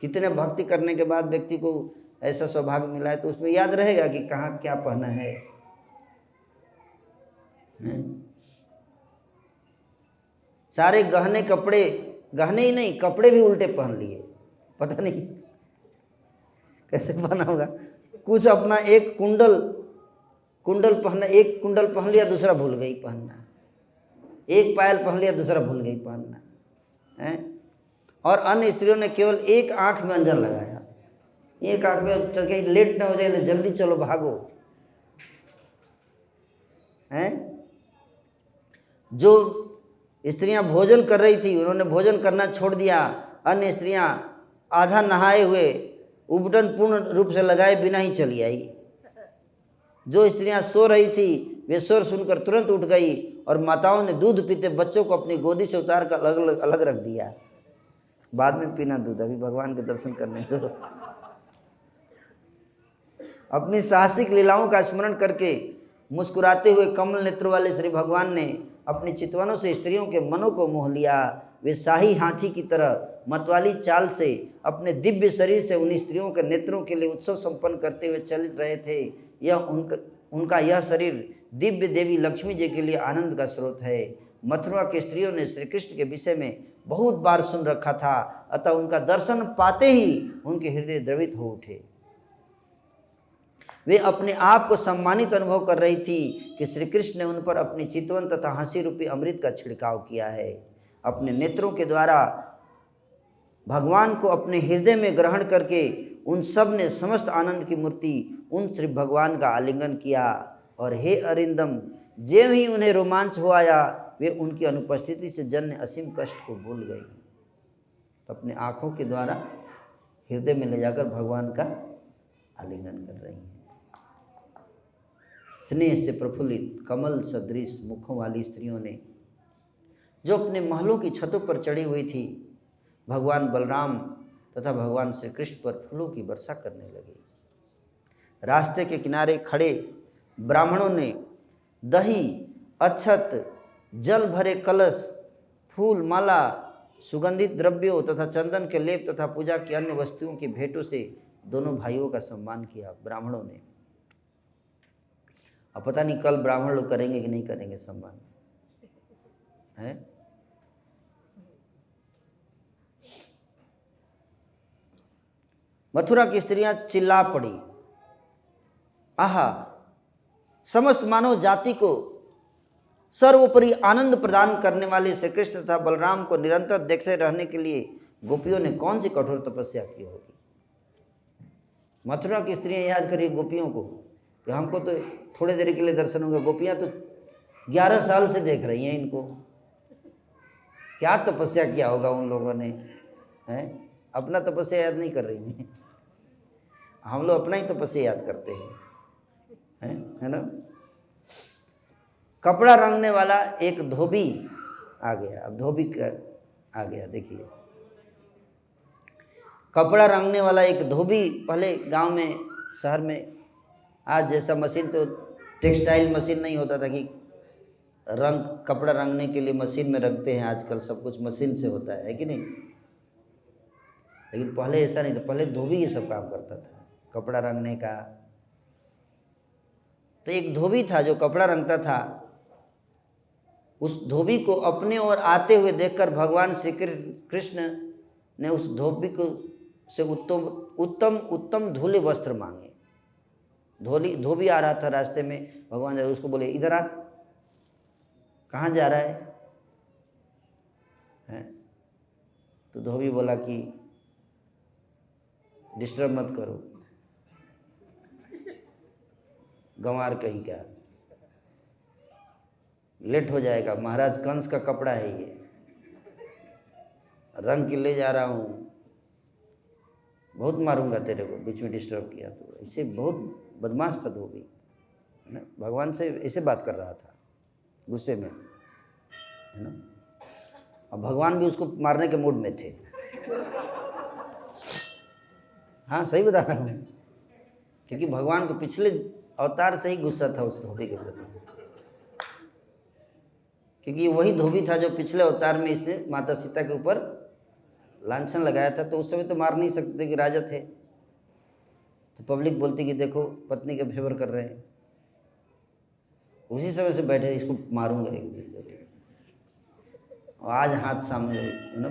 कितने भक्ति करने के बाद व्यक्ति को ऐसा सौभाग्य मिला है, तो उसमें याद रहेगा कि कहाँ क्या पहना है। सारे गहने कपड़े, गहने ही नहीं कपड़े भी उल्टे पहन लिए, पता नहीं कैसे पहना होगा। कुछ अपना एक कुंडल पहना, एक कुंडल पहन लिया, दूसरा भूल गई पहनना। एक पायल पहन लिया, दूसरा भूल गई पहनना है। और अन्य स्त्रियों ने केवल एक आंख में अंजन लगाया, एक आंख में, कहीं लेट ना हो जाए, जल्दी चलो भागो हैं। जो स्त्रियां भोजन कर रही थी, उन्होंने भोजन करना छोड़ दिया। अन्य स्त्रियां आधा नहाए हुए, उबटन पूर्ण रूप से लगाए बिना ही चली आई। जो स्त्रियां सो रही थी, वे शोर सुनकर तुरंत उठ गई और माताओं ने दूध पीते बच्चों को अपनी गोदी से उतार कर अलग रख दिया। बाद में पीना दूध, अभी भगवान के दर्शन करने दो। अपनी साहसिक लीलाओं का स्मरण करके मुस्कुराते हुए कमल नेत्र वाले श्री भगवान ने अपनी चितवनों से स्त्रियों के मनों को मोह लिया। वे शाही हाथी की तरह मतवाली चाल से अपने दिव्य शरीर से उन स्त्रियों के नेत्रों के लिए उत्सव संपन्न करते हुए चल रहे थे। यह उनका यह शरीर दिव्य देवी लक्ष्मी जी के लिए आनंद का स्रोत है। मथुरा के स्त्रियों ने श्री कृष्ण के विषय में बहुत बार सुन रखा था, अतः उनका दर्शन पाते ही उनके हृदय द्रवित हो उठे। वे अपने आप को सम्मानित अनुभव कर रही थी कि श्री कृष्ण ने उन पर अपनी चितवन तथा हंसी रूपी अमृत का छिड़काव किया है। अपने नेत्रों के द्वारा भगवान को अपने हृदय में ग्रहण करके उन सब ने समस्त आनंद की मूर्ति उन श्री भगवान का आलिंगन किया। और हे अरिंदम, ज्यों ही उन्हें रोमांच हो आया, वे उनकी अनुपस्थिति से जन्य असीम कष्ट को भूल गई। तो अपने आँखों के द्वारा हृदय में ले जाकर भगवान का आलिंगन कर रही हैं। स्नेह से प्रफुल्लित कमल सदृश मुखों वाली स्त्रियों ने, जो अपने महलों की छतों पर चढ़ी हुई थी, भगवान बलराम तथा भगवान श्री कृष्ण पर फूलों की वर्षा करने लगे। रास्ते के किनारे खड़े ब्राह्मणों ने दही, अक्षत, जल भरे कलश, फूल माला सुगंधित द्रव्यों तथा चंदन के लेप तथा पूजा की अन्य वस्तुओं की भेंटों से दोनों भाइयों का सम्मान किया ब्राह्मणों ने। अब पता नहीं कल ब्राह्मण लोग करेंगे कि नहीं करेंगे सम्मान, है? मथुरा की स्त्रियां चिल्ला पड़ी, आहा, समस्त मानव जाति को सर्वोपरि आनंद प्रदान करने वाले श्री कृष्ण तथा बलराम को निरंतर देखते रहने के लिए गोपियों ने कौन सी कठोर तपस्या की होगी। मथुरा की स्त्रियां याद करिए गोपियों को कि हमको तो थोड़े देर के लिए दर्शन होगा, गोपियां तो 11 साल से देख रही हैं इनको। क्या तपस्या किया होगा उन लोगों ने, हैं? अपना तपस्या याद नहीं कर रही हैं, हम लोग अपना ही तपस्या याद करते हैं, है ना। कपड़ा रंगने वाला एक धोबी आ गया। अब धोबी आ गया, देखिए, कपड़ा रंगने वाला एक धोबी। पहले गांव में, शहर में आज जैसा मशीन तो टेक्सटाइल मशीन नहीं होता था कि कपड़ा रंगने के लिए मशीन में रखते हैं, आजकल सब कुछ मशीन से होता है कि नहीं। लेकिन पहले ऐसा नहीं था, पहले धोबी ये सब काम करता था, कपड़ा रंगने का। तो एक धोबी था जो कपड़ा रंगता था। उस धोबी को अपने ओर आते हुए देखकर भगवान श्री कृष्ण ने उस धोबी को से उत्तम धुले वस्त्र मांगे। धोबी आ रहा था रास्ते में, भगवान उसको बोले, इधर आ, कहाँ जा रहा है? तो धोबी बोला कि डिस्टर्ब मत करो, गंवार कहीं का, लेट हो जाएगा, महाराज कंस का कपड़ा है ये, रंग के ले जा रहा हूँ, बहुत मारूंगा तेरे को, बीच में डिस्टर्ब किया तो। इससे बहुत बदमाश था धोबी, है ना। भगवान से ऐसे बात कर रहा था गुस्से में, है ना। और भगवान भी उसको मारने के मूड में थे। हाँ, सही बता रहा हूँ, क्योंकि भगवान को पिछले अवतार से ही गुस्सा था उस धोबी के प्रति, क्योंकि वही धोबी था जो पिछले अवतार में इसने माता सीता के ऊपर लांछन लगाया था। तो उस समय तो मार नहीं सकते कि राजा थे, तो पब्लिक बोलती कि देखो पत्नी के फेवर कर रहे हैं। उसी समय से बैठे, इसको मारूंगा एक दिन, और आज हाथ सामने, है ना,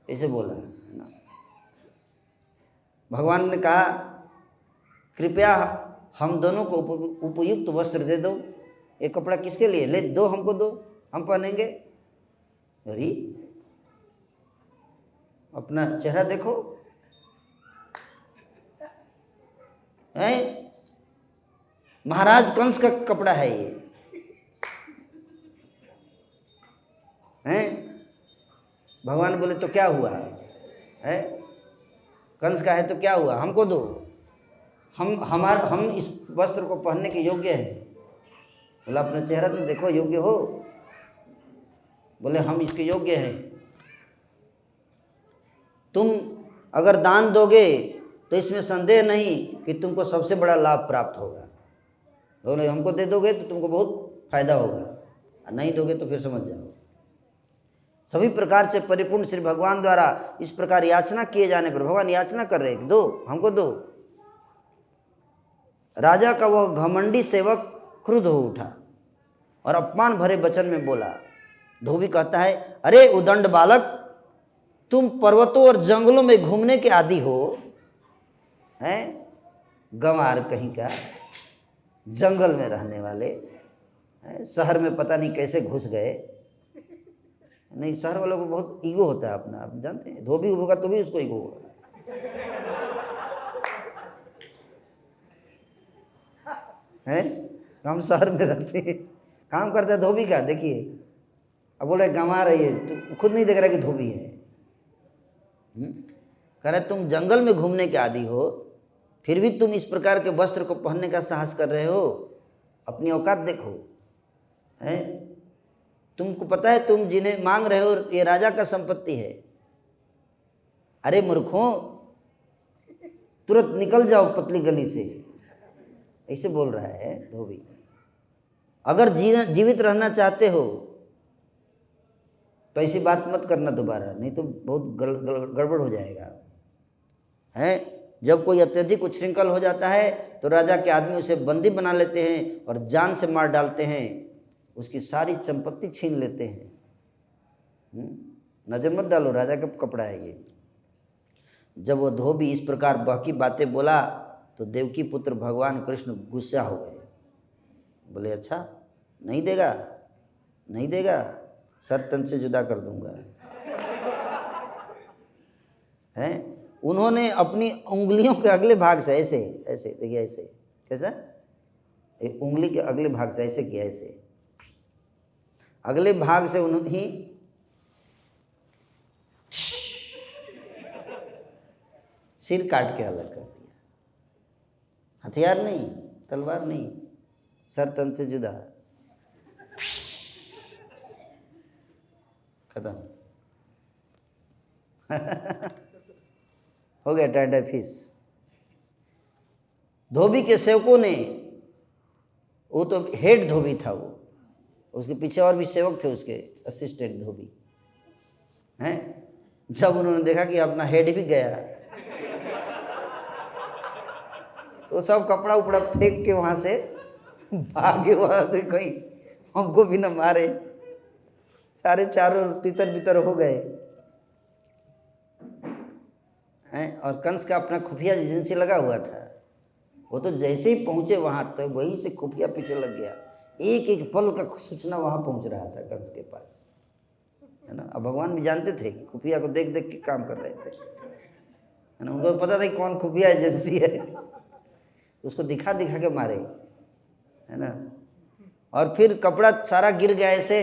ऐसे बोला, है ना। भगवान ने कहा, कृपया हम दोनों को उपयुक्त वस्त्र दे दो। ये कपड़ा किसके लिए? ले दो, हमको दो, हम पहनेंगे। अरे अपना चेहरा देखो, है महाराज कंस का कपड़ा है ये, हैं? भगवान बोले तो क्या हुआ है, कंस का है तो क्या हुआ, हमको दो, हम इस वस्त्र को पहनने के योग्य हैं। बोला अपना चेहरा तो देखो, योग्य हो? बोले हम इसके योग्य हैं। तुम अगर दान दोगे तो इसमें संदेह नहीं कि तुमको सबसे बड़ा लाभ प्राप्त होगा। बोले हमको दे दोगे तो तुमको बहुत फायदा होगा, नहीं दोगे तो फिर समझ जाओ। सभी प्रकार से परिपूर्ण श्री भगवान द्वारा इस प्रकार याचना किए जाने पर भगवान याचना कर रहे, दो, हमको दो। राजा का वह घमंडी सेवक क्रुद्ध हो उठा और अपमान भरे वचन में बोला। धोबी कहता है, अरे उदंड बालक, तुम पर्वतों और जंगलों में घूमने के आदी हो, हैं? गंवार कहीं का, जंगल में रहने वाले, शहर में पता नहीं कैसे घुस गए। नहीं, शहर वालों को बहुत ईगो होता है अपना, आप जानते हैं। धोबी होगा तो भी उसको ईगो होगा, हैं? हम शहर में रहते हैं, काम करते हैं धोबी का, देखिए। अब बोल रहे गंवार है ये, तो खुद नहीं देख रहा कि धोबी है। कह रहे तुम जंगल में घूमने के आदी हो, फिर भी तुम इस प्रकार के वस्त्र को पहनने का साहस कर रहे हो, अपनी औकात देखो, हैं? तुमको पता है तुम जिन्हें मांग रहे हो ये राजा का संपत्ति है। अरे मूर्खों, तुरंत निकल जाओ पतली गली से, ऐसे बोल रहा है धोबी। अगर जीवित रहना चाहते हो तो ऐसी बात मत करना दोबारा, नहीं तो बहुत गड़बड़ हो जाएगा। हैं, जब कोई अत्यधिक उच्छृंखल हो जाता है तो राजा के आदमी उसे बंदी बना लेते हैं और जान से मार डालते हैं, उसकी सारी संपत्ति छीन लेते हैं। नजर मत डालो, राजा का कपड़ा है ये। जब वो धोबी इस प्रकार बहकी बातें बोला तो देवकी पुत्र भगवान कृष्ण गुस्सा हो गए। बोले अच्छा नहीं देगा, नहीं देगा, सर तन से जुदा कर दूंगा। हैं, उन्होंने अपनी उंगलियों के अगले भाग से ऐसे ऐसे देखिए, ऐसे कैसा, एक उंगली के अगले भाग से ऐसे किया, ऐसे अगले भाग से उन्होंने सिर काट के अलग कर दिया। हथियार नहीं, तलवार नहीं, सर तन से जुदा, खत्म। हो गया टाटा फिश। धोबी के सेवकों ने, वो तो हेड धोबी था, वो उसके पीछे और भी सेवक थे उसके, असिस्टेंट धोबी हैं। जब उन्होंने देखा कि अपना हेड भी गया तो सब कपड़ा उपड़ा फेंक के वहां से भागे, वहां से कहीं हमको भी न मारे। सारे चारों तितर बितर हो गए हैं। और कंस का अपना खुफिया एजेंसी लगा हुआ था, वो तो जैसे ही पहुंचे वहां तो वहीं से खुफिया पीछे लग गया। एक एक पल का सूचना वहां पहुंच रहा था कंस के पास, है ना। अब भगवान भी जानते थे कि खुफिया को देख देख के काम कर रहे थे, है ना। उनको पता था कि कौन खुफिया एजेंसी है, उसको दिखा दिखा के मारे, है ना। और फिर कपड़ा सारा गिर गया ऐसे,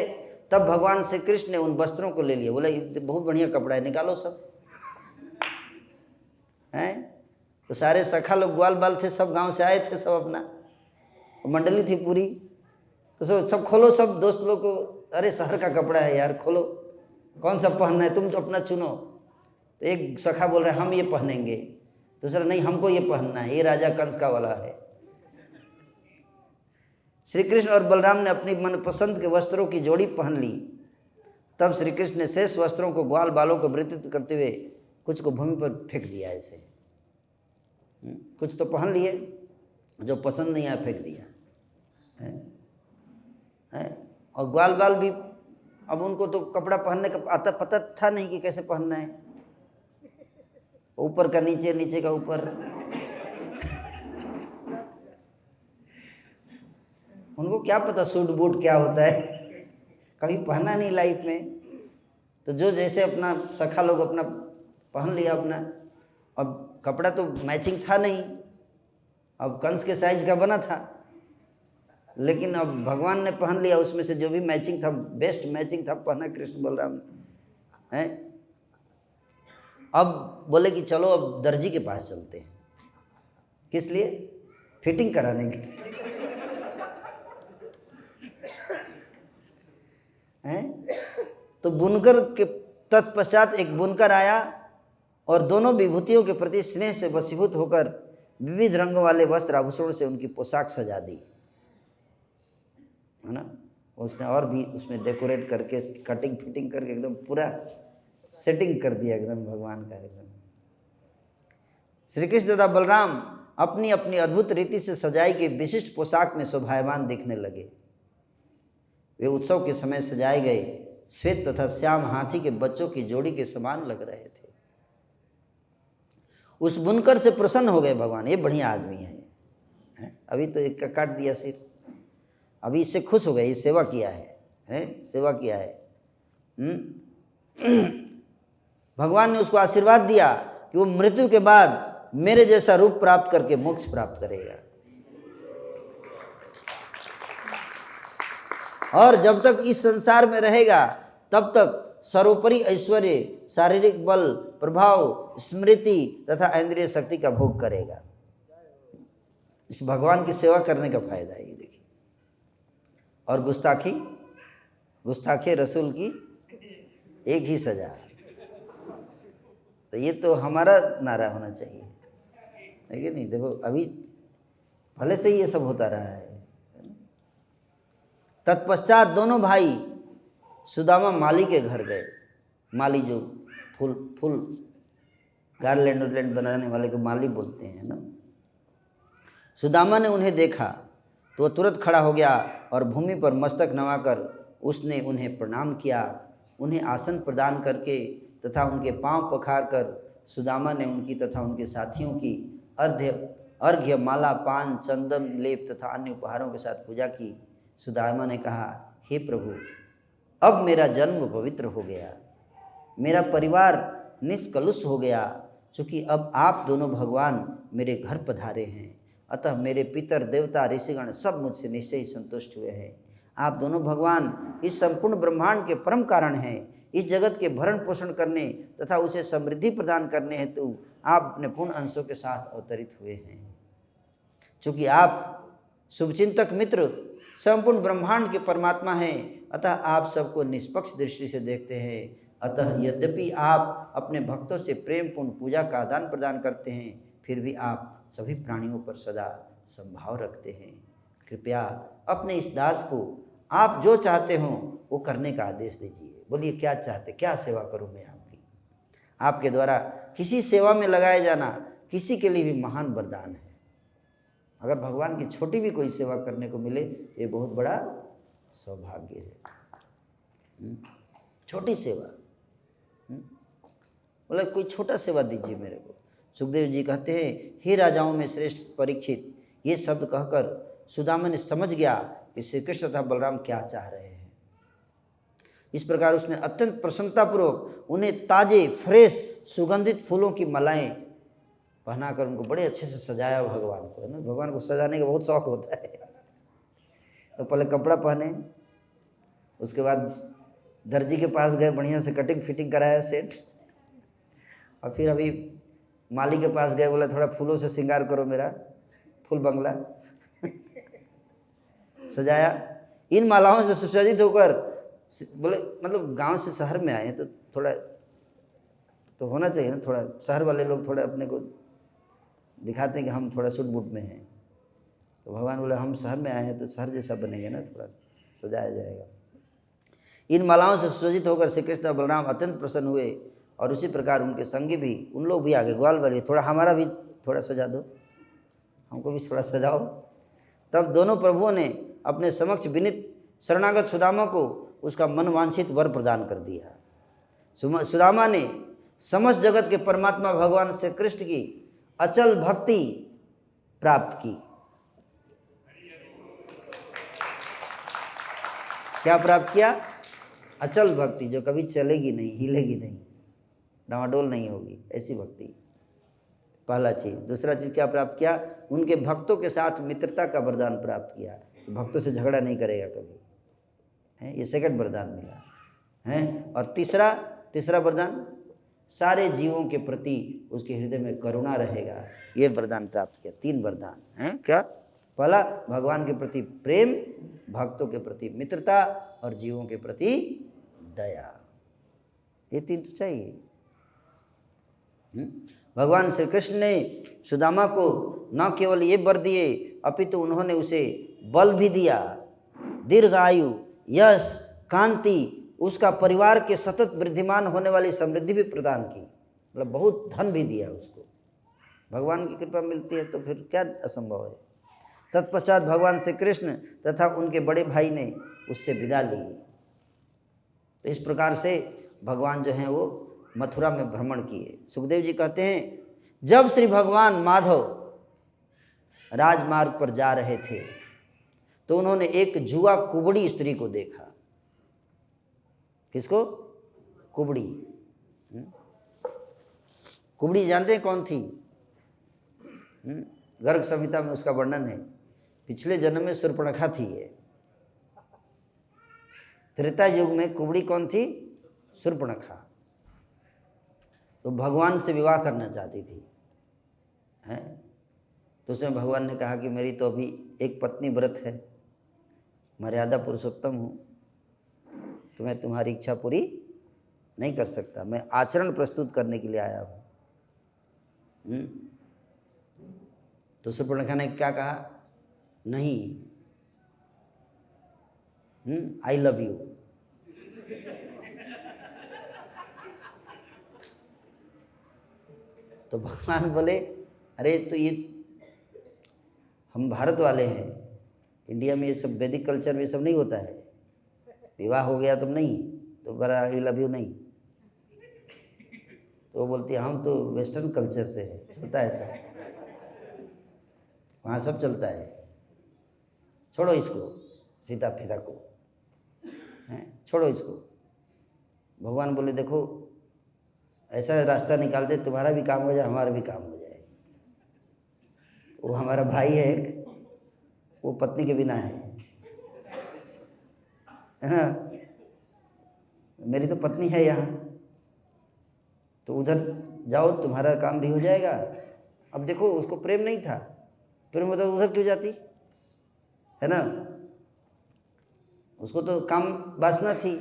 तब भगवान श्री कृष्ण ने उन वस्त्रों को ले लिया। बोला ये बहुत बढ़िया कपड़ा है, निकालो सब। हैं, तो सारे सखा लोग ग्वाल बाल थे, सब गांव से आए थे, सब अपना मंडली थी पूरी, तो सब खोलो, सब दोस्त लोग को, अरे शहर का कपड़ा है यार, खोलो, कौन सा पहनना है, तुम तो अपना चुनो। तो एक सखा बोल रहा है हम ये पहनेंगे, दूसरा नहीं हमको ये पहनना है, ये राजा कंस का वाला है। श्री कृष्ण और बलराम ने अपनी मनपसंद के वस्त्रों की जोड़ी पहन ली। तब श्री कृष्ण ने शेष वस्त्रों को ग्वाल बालों को वितरित करते हुए कुछ को भूमि पर फेंक दिया ऐसे। कुछ तो पहन लिए, जो पसंद नहीं आया फेंक दिया है। और ग्वाल बाल भी, अब उनको तो कपड़ा पहनने का आता पता था नहीं कि कैसे पहनना है, ऊपर का नीचे, नीचे का ऊपर। उनको क्या पता सूट बूट क्या होता है, कभी पहना नहीं लाइफ में। तो जो जैसे अपना सखा लोग अपना पहन लिया अपना। अब कपड़ा तो मैचिंग था नहीं, अब कंस के साइज का बना था, लेकिन अब भगवान ने पहन लिया, उसमें से जो भी मैचिंग था, बेस्ट मैचिंग था, पहना कृष्ण बलराम है। अब बोले कि चलो अब दर्जी के पास चलते हैं। किस लिए? फिटिंग कराने के हैं। तो बुनकर के तत्पश्चात एक बुनकर आया और दोनों विभूतियों के प्रति स्नेह से वशीभूत होकर विविध रंगों वाले वस्त्र आभूषणों से उनकी पोशाक सजा दी, है ना। उसने और भी उसमें डेकोरेट करके, कटिंग फिटिंग करके एकदम पूरा सेटिंग कर दिया एकदम भगवान का एकदम। श्री कृष्ण तथा बलराम अपनी अपनी अद्भुत रीति से सजाई के विशिष्ट पोशाक में शोभायमान दिखने लगे। वे उत्सव के समय सजाए गए श्वेत तथा श्याम हाथी के बच्चों की जोड़ी के समान लग रहे थे। उस बुनकर से प्रसन्न हो गए भगवान, ये बढ़िया आदमी है। अभी तो एक का काट दिया सिर, अभी इससे खुश हो गए, ये सेवा किया है सेवा किया है। भगवान ने उसको आशीर्वाद दिया कि वो मृत्यु के बाद मेरे जैसा रूप प्राप्त करके मोक्ष प्राप्त करेगा, और जब तक इस संसार में रहेगा तब तक सर्वोपरि ऐश्वर्य, शारीरिक बल, प्रभाव, स्मृति तथा इंद्रिय शक्ति का भोग करेगा। इस भगवान की सेवा करने का फायदा है ये देखिए। और गुस्ताखी रसूल की एक ही सजा। तो ये तो हमारा नारा होना चाहिए, है कि नहीं। देखो अभी भले से ही ये सब होता रहा है। तत्पश्चात दोनों भाई सुदामा माली के घर गए। माली जो फूल फूल गार्लैंड वार्लैंड बनाने वाले को माली बोलते हैं ना। सुदामा ने उन्हें देखा तो वह तुरंत खड़ा हो गया और भूमि पर मस्तक नवाकर उसने उन्हें प्रणाम किया। उन्हें आसन प्रदान करके तथा उनके पांव पखार कर सुदामा ने उनकी तथा उनके साथियों की अर्घ्य माला पान चंदन लेप तथा अन्य उपहारों के साथ पूजा की। सुदामा ने कहा, हे प्रभु, अब मेरा जन्म पवित्र हो गया, मेरा परिवार निष्कलुष हो गया, क्योंकि अब आप दोनों भगवान मेरे घर पधारे हैं। अतः मेरे पितर देवता ऋषिगण सब मुझसे निश्चय ही संतुष्ट हुए हैं। आप दोनों भगवान इस संपूर्ण ब्रह्मांड के परम कारण हैं। इस जगत के भरण पोषण करने तथा उसे समृद्धि प्रदान करने हेतु आप अपने पूर्ण अंशों के साथ अवतरित हुए हैं। चूँकि आप शुभचिंतक मित्र संपूर्ण ब्रह्मांड के परमात्मा हैं, अतः आप सबको निष्पक्ष दृष्टि से देखते हैं। अतः यद्यपि आप अपने भक्तों से प्रेम पूर्ण पूजा का आदान प्रदान करते हैं, फिर भी आप सभी प्राणियों पर सदा संभाव रखते हैं। कृपया अपने इस दास को आप जो चाहते हो वो करने का आदेश दीजिए। बोलिए, क्या चाहते, क्या सेवा करूं मैं आपकी? आपके द्वारा किसी सेवा में लगाया जाना किसी के लिए भी महान वरदान है। अगर भगवान की छोटी भी कोई सेवा करने को मिले, ये बहुत बड़ा सौभाग्य है। छोटी सेवा, बोले कोई छोटा सेवा दीजिए मेरे को। सुखदेव जी कहते हैं, हे राजाओं में श्रेष्ठ परीक्षित, ये शब्द कहकर सुदामा ने समझ गया कि श्री कृष्ण तथा बलराम क्या चाह रहे हैं। इस प्रकार उसने अत्यंत प्रसन्नतापूर्वक उन्हें ताजे फ्रेश सुगंधित फूलों की मालाएं पहनाकर उनको बड़े अच्छे से सजाया। भगवान को, है ना, भगवान को सजाने का बहुत शौक होता है। तो पहले कपड़ा पहने, उसके बाद दर्जी के पास गए, बढ़िया से कटिंग फिटिंग कराया सेट, और फिर अभी माली के पास गए, बोला थोड़ा फूलों से श्रृंगार करो मेरा फूल बंगला सजाया। इन मालाओं से सुसज्जित होकर बोले, मतलब गांव से शहर में आए तो थोड़ा तो होना चाहिए ना, थोड़ा शहर वाले लोग थोड़ा अपने को दिखाते हैं कि हम थोड़ा सूट बूट में हैं। तो भगवान बोले, हम शहर में आए हैं तो शहर जैसा बनेंगे ना, थोड़ा सजाया जाएगा। इन मालाओं से सुसज्जित होकर श्री कृष्ण बलराम अत्यंत प्रसन्न हुए, और उसी प्रकार उनके संगी भी, उन लोग भी आगे, ग्वाल वाले, थोड़ा हमारा भी थोड़ा सजा दो, हमको भी थोड़ा सजाओ। तब दोनों प्रभुओं ने अपने समक्ष विनीत शरणागत सुदामा को उसका मनवांछित वर प्रदान कर दिया। सुदामा ने समस्त जगत के परमात्मा भगवान श्री कृष्ण की अचल भक्ति प्राप्त की। क्या प्राप्त किया? अचल भक्ति, जो कभी चलेगी नहीं, हिलेगी नहीं, डामाडोल नहीं होगी, ऐसी भक्ति। पहला चीज। दूसरा चीज क्या प्राप्त किया? उनके भक्तों के साथ मित्रता का वरदान प्राप्त किया, भक्तों से झगड़ा नहीं करेगा कभी, है, ये सेकंड वरदान मिला है। और तीसरा वरदान, सारे जीवों के प्रति उसके हृदय में करुणा रहेगा, ये वरदान प्राप्त किया। 3 वरदान हैं। क्या? पहला, भगवान के प्रति प्रेम, भक्तों के प्रति मित्रता, और जीवों के प्रति दया। ये 3 तो चाहिए। भगवान श्री कृष्ण ने सुदामा को न केवल ये वर दिए, अपितु उन्होंने उसे बल भी दिया, दीर्घायु, यश, कांति, उसका परिवार के सतत वृद्धिमान होने वाली समृद्धि भी प्रदान की। मतलब बहुत धन भी दिया उसको। भगवान की कृपा मिलती है तो फिर क्या असंभव है। तत्पश्चात भगवान श्री कृष्ण तथा उनके बड़े भाई ने उससे विदा ली। तो इस प्रकार से भगवान जो हैं वो मथुरा में भ्रमण किए। सुखदेव जी कहते हैं, जब श्री भगवान माधव राजमार्ग पर जा रहे थे तो उन्होंने एक जुआ कुबड़ी स्त्री को देखा। किसको? कुबड़ी। कुबड़ी जानते हैं कौन थी? गर्ग संहिता में उसका वर्णन है। पिछले जन्म में शूर्पणखा थी ये। त्रेता युग में कुबड़ी कौन थी? शूर्पणखा। तो भगवान से विवाह करना चाहती थी, हैं? तो उसमें भगवान ने कहा कि मेरी तो अभी एक पत्नी व्रत है, मर्यादा पुरुषोत्तम हूँ, तो मैं तुम्हारी इच्छा पूरी नहीं कर सकता, मैं आचरण प्रस्तुत करने के लिए आया हूँ। तो शूर्पणखा ने क्या कहा? नहीं, आई लव यू। तो भगवान बोले अरे तो ये हम भारत वाले हैं, इंडिया में ये सब वैदिक कल्चर में सब नहीं होता है, विवाह हो गया तुम नहीं तो बड़ा आई लव यू नहीं। तो वो बोलती है हम तो वेस्टर्न कल्चर से है, चलता है सब, वहाँ सब चलता है, छोड़ो इसको सीता फिदा को, हैं छोड़ो इसको। भगवान बोले देखो ऐसा रास्ता निकाल दे तुम्हारा भी काम हो जाए हमारा भी काम हो जाए। वो हमारा भाई है एक, वो पत्नी के बिना है ना, मेरी तो पत्नी है यहाँ, तो उधर जाओ तुम्हारा काम भी हो जाएगा। अब देखो उसको प्रेम नहीं था, प्रेम होता तो उधर क्यों जाती, है ना, उसको तो काम वासना थी।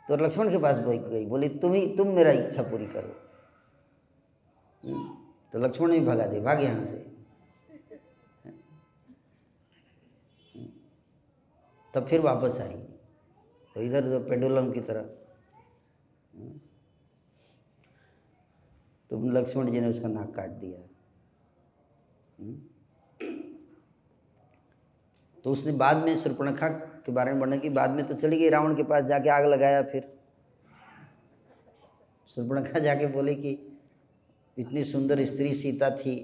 तो लक्ष्मण के पास गई, बोली तुम मेरा इच्छा पूरी करो। तो लक्ष्मण भी भगा दे, भाग यहाँ से। तब फिर वापस आई, तो इधर उधर पेंडुलम की तरह। तो लक्ष्मण जी ने उसका नाक काट दिया। तो उसने बाद में शूर्पणखा के बारे में वर्णन की, बाद में तो चली गई रावण के पास, जाके आग लगाया। फिर शूर्पणखा जाके बोले कि इतनी सुंदर स्त्री सीता थी,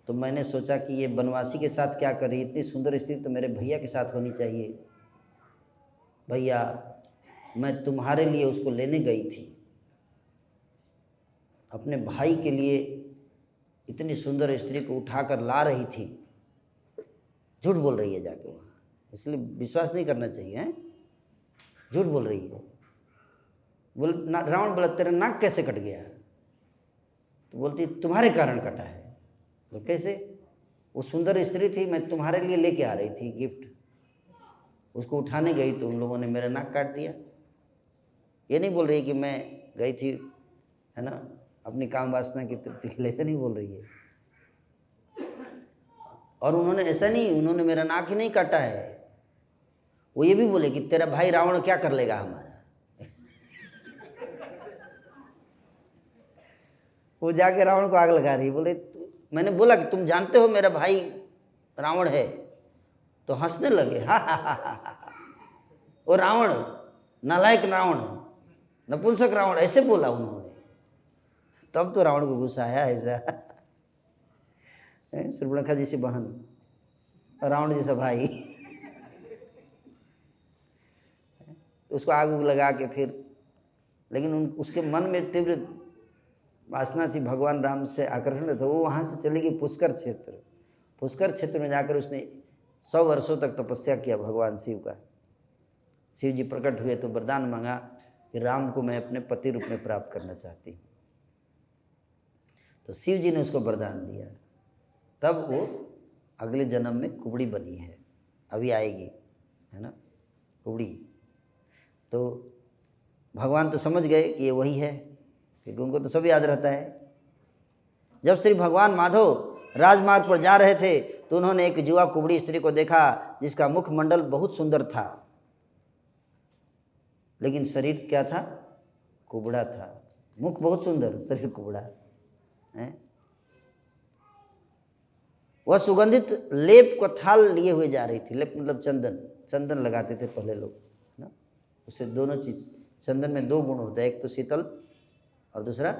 तो मैंने सोचा कि ये बनवासी के साथ क्या कर रही, इतनी सुंदर स्त्री तो मेरे भैया के साथ होनी चाहिए। भैया मैं तुम्हारे लिए उसको लेने गई थी, अपने भाई के लिए इतनी सुंदर स्त्री को उठाकर ला रही थी। झूठ बोल रही है जाके वहाँ, इसलिए विश्वास नहीं करना चाहिए, हैं झूठ बोल रही है। रावण बोला तेरा नाक कैसे कट गया, तो बोलती तुम्हारे कारण कटा है। तो कैसे, वो सुंदर स्त्री थी, मैं तुम्हारे लिए लेके आ रही थी गिफ्ट, उसको उठाने गई तो उन लोगों ने मेरा नाक काट दिया। ये नहीं बोल रही कि मैं गई थी, है ना, अपनी काम वासना की तृप्ति के लिए, ऐसे नहीं बोल रही है। और उन्होंने ऐसा नहीं, उन्होंने मेरा नाक ही नहीं काटा है, वो ये भी बोले कि तेरा भाई रावण क्या कर लेगा हमारा। वो जाके रावण को आग लगा रही, बोले मैंने बोला कि तुम जानते हो मेरा भाई रावण है, तो हंसने लगे। हा हा हा हा, वो रावण, नालायक रावण, नपुंसक रावण, ऐसे बोला उन्होंने। तब तो रावण को गुस्सा आया ऐसा। शूर्पणखा जैसी बहन, रावण जैसा भाई, उसको आग उग लगा के फिर, लेकिन उसके मन में तीव्र वासना थी, भगवान राम से आकर्षण था। वो वहाँ से चली गई पुष्कर क्षेत्र। पुष्कर क्षेत्र में जाकर उसने 100 वर्षों तक तपस्या किया भगवान शिव का। शिव जी प्रकट हुए तो वरदान मांगा कि राम को मैं अपने पति रूप में प्राप्त करना चाहती हूँ। तो शिव जी ने उसको वरदान दिया, तब वो अगले जन्म में कुबड़ी बनी है, अभी आएगी, है ना, कुबड़ी। तो भगवान तो समझ गए कि ये वही है, क्योंकि उनको तो सब याद रहता है। जब श्री भगवान माधव राजमार्ग पर जा रहे थे तो उन्होंने एक जुआ कुबड़ी स्त्री को देखा जिसका मुखमंडल बहुत सुंदर था, लेकिन शरीर क्या था, कुबड़ा था। मुख बहुत सुंदर, शरीर कुबड़ा है। वह सुगंधित लेप को थाल लिए हुए जा रही थी। लेप मतलब चंदन, चंदन लगाते थे पहले लोग ना, उससे दोनों चीज़, चंदन में 2 गुण होता है, एक तो शीतल और दूसरा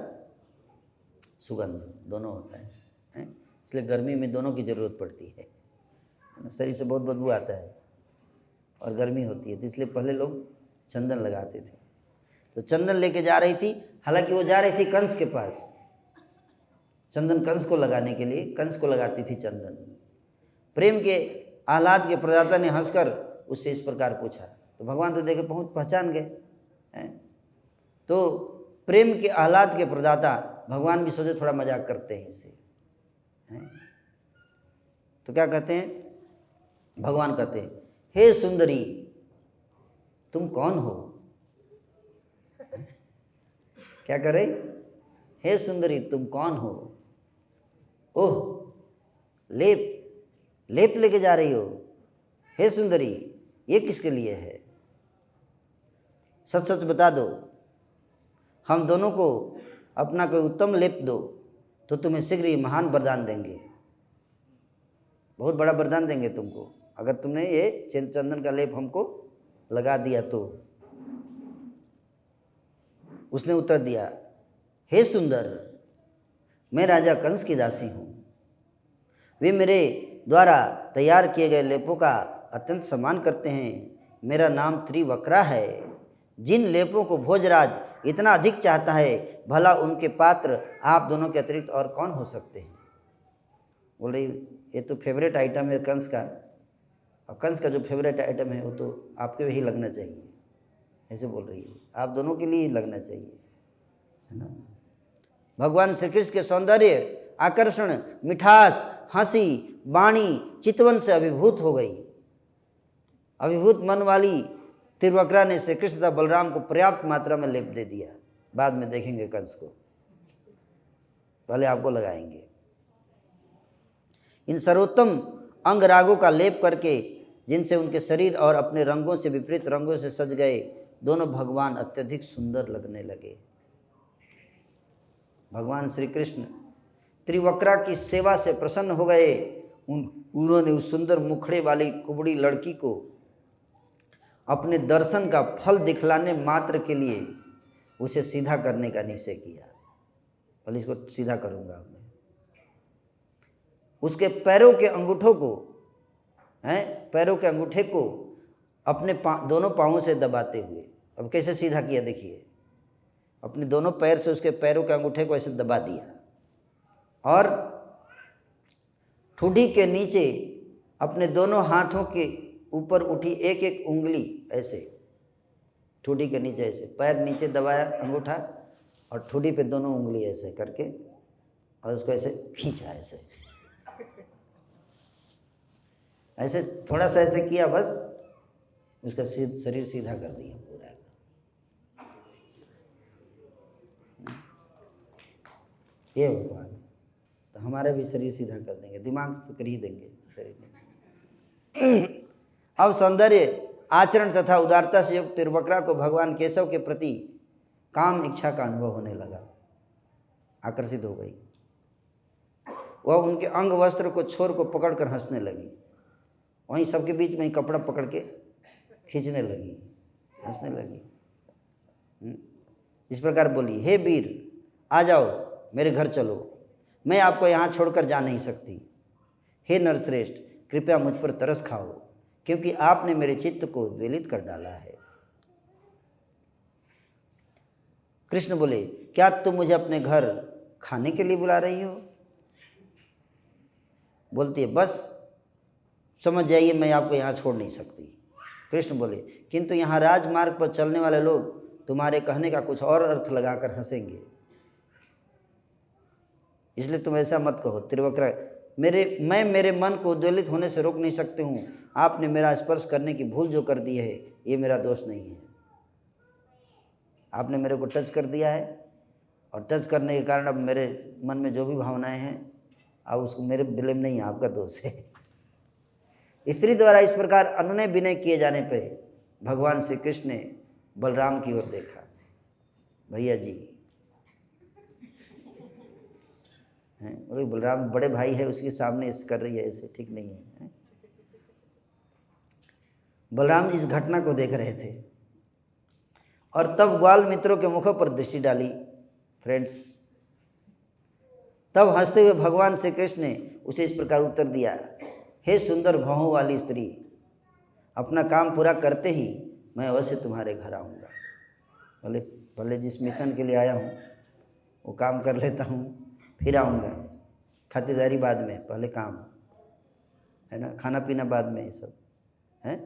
सुगंध, दोनों होता है, इसलिए गर्मी में दोनों की ज़रूरत पड़ती है ना, शरीर से बहुत बदबू आता है और गर्मी होती है, तो इसलिए पहले लोग चंदन लगाते थे। तो चंदन लेके जा रही थी, हालांकि वो जा रही थी कंस के पास, चंदन कंस को लगाने के लिए, कंस को लगाती थी चंदन। प्रेम के आह्लाद के प्रदाता ने हंसकर उससे इस प्रकार पूछा, तो भगवान तो देखे पहचान गए। तो प्रेम के आह्लाद के प्रदाता, भगवान भी सोचे थोड़ा मजाक करते हैं इससे, तो क्या कहते हैं, भगवान कहते हैं हे सुंदरी तुम कौन हो। क्या करे, हे सुंदरी तुम कौन हो। ओह लेप, लेप लेके जा रही हो, हे सुंदरी ये किसके लिए है, सच सच बता दो, हम दोनों को अपना कोई उत्तम लेप दो तो तुम्हें शीघ्र ही महान वरदान देंगे, बहुत बड़ा वरदान देंगे तुमको, अगर तुमने ये चंदन का लेप हमको लगा दिया तो। उसने उत्तर दिया, हे सुंदर, मैं राजा कंस की दासी हूँ, वे मेरे द्वारा तैयार किए गए लेपों का अत्यंत सम्मान करते हैं। मेरा नाम त्रिवक्रा है। जिन लेपों को भोजराज इतना अधिक चाहता है, भला उनके पात्र आप दोनों के अतिरिक्त और कौन हो सकते हैं। बोल रही, ये तो फेवरेट आइटम है कंस का, और कंस का जो फेवरेट आइटम है वो तो आपके भी लगना चाहिए, ऐसे बोल रही है, आप दोनों के लिए ही लगना चाहिए, है ना। भगवान श्री कृष्ण के सौंदर्य, आकर्षण, मिठास, हंसी, वाणी चितवन से अभिभूत हो गई। अभिभूत मन वाली त्रिवक्रा ने श्री कृष्ण तथा बलराम को पर्याप्त मात्रा में लेप दे दिया। बाद में देखेंगे कंस को, पहले आपको लगाएंगे। इन सर्वोत्तम अंग रागों का लेप करके, जिनसे उनके शरीर और अपने रंगों से विपरीत रंगों से सज गए दोनों भगवान अत्यधिक सुंदर लगने लगे। भगवान श्री कृष्ण त्रिवक्रा की सेवा से प्रसन्न हो गए। उन्होंने उस सुंदर मुखड़े वाली कुबड़ी लड़की को अपने दर्शन का फल दिखलाने मात्र के लिए उसे सीधा करने का निश्चय किया। पहले इसको सीधा करूंगा मैं। उसके पैरों के अंगूठों को, पैरों के अंगूठे को अपने दोनों पाँवों से दबाते हुए, अब कैसे सीधा किया देखिए, अपने दोनों पैर से उसके पैरों के अंगूठे को ऐसे दबा दिया और ठुड्डी के नीचे अपने दोनों हाथों के ऊपर उठी एक एक उंगली ऐसे, ठुड्डी के नीचे ऐसे, पैर नीचे दबाया अंगूठा और ठुड्डी पे दोनों उंगली ऐसे करके और उसको ऐसे खींचा, ऐसे ऐसे थोड़ा सा ऐसे किया, बस उसका शरीर सीधा कर दिया पूरा। ये भगवान तो हमारा भी शरीर सीधा कर देंगे, दिमाग तो कर ही देंगे शरीर में। अब सौंदर्य, आचरण तथा उदारता से युक्त त्रिवक्रा को भगवान केशव के प्रति काम इच्छा का अनुभव होने लगा, आकर्षित हो गई। वह उनके अंग वस्त्र को छोर को पकड़कर हंसने लगी, वहीं सबके बीच में ही कपड़ा पकड़ के खींचने लगी, हंसने लगी। इस प्रकार बोली, हे वीर, आ जाओ, मेरे घर चलो, मैं आपको यहाँ छोड़कर जा नहीं सकती। हे नरश्रेष्ठ, कृपया मुझ पर तरस खाओ, क्योंकि आपने मेरे चित्त को उद्वेलित कर डाला है। कृष्ण बोले, क्या तुम मुझे अपने घर खाने के लिए बुला रही हो? बोलती है, बस समझ जाइए, मैं आपको यहाँ छोड़ नहीं सकती। कृष्ण बोले, किंतु यहाँ राजमार्ग पर चलने वाले लोग तुम्हारे कहने का कुछ और अर्थ लगाकर हंसेंगे, इसलिए तुम ऐसा मत कहो। त्रिवक्रा, मैं मेरे मन को उद्वेलित होने से रोक नहीं सकती हूँ। आपने मेरा स्पर्श करने की भूल जो कर दी है, ये मेरा दोष नहीं है। आपने मेरे को टच कर दिया है और टच करने के कारण अब मेरे मन में जो भी भावनाएं हैं, अब उसको मेरे ब्लेम नहीं है, आपका दोष है। स्त्री द्वारा इस प्रकार अनुनय विनय किए जाने पर भगवान श्री कृष्ण ने बलराम की ओर देखा। भैया जी हैं, बोले बलराम बड़े भाई है, उसके सामने ऐसे कर रही है, ऐसे ठीक नहीं है। बलराम जी इस घटना को देख रहे थे और तब ग्वाल मित्रों के मुखों पर दृष्टि डाली। फ्रेंड्स, तब हंसते हुए भगवान श्री कृष्ण ने उसे इस प्रकार उत्तर दिया, हे सुंदर भौहों वाली स्त्री, अपना काम पूरा करते ही मैं अवश्य तुम्हारे घर आऊँगा। भले जिस मिशन के लिए आया हूँ वो काम कर लेता हूँ, फिर आऊँगा। खातिरदारी बाद में, पहले काम, है ना, खाना पीना बाद में, ये सब है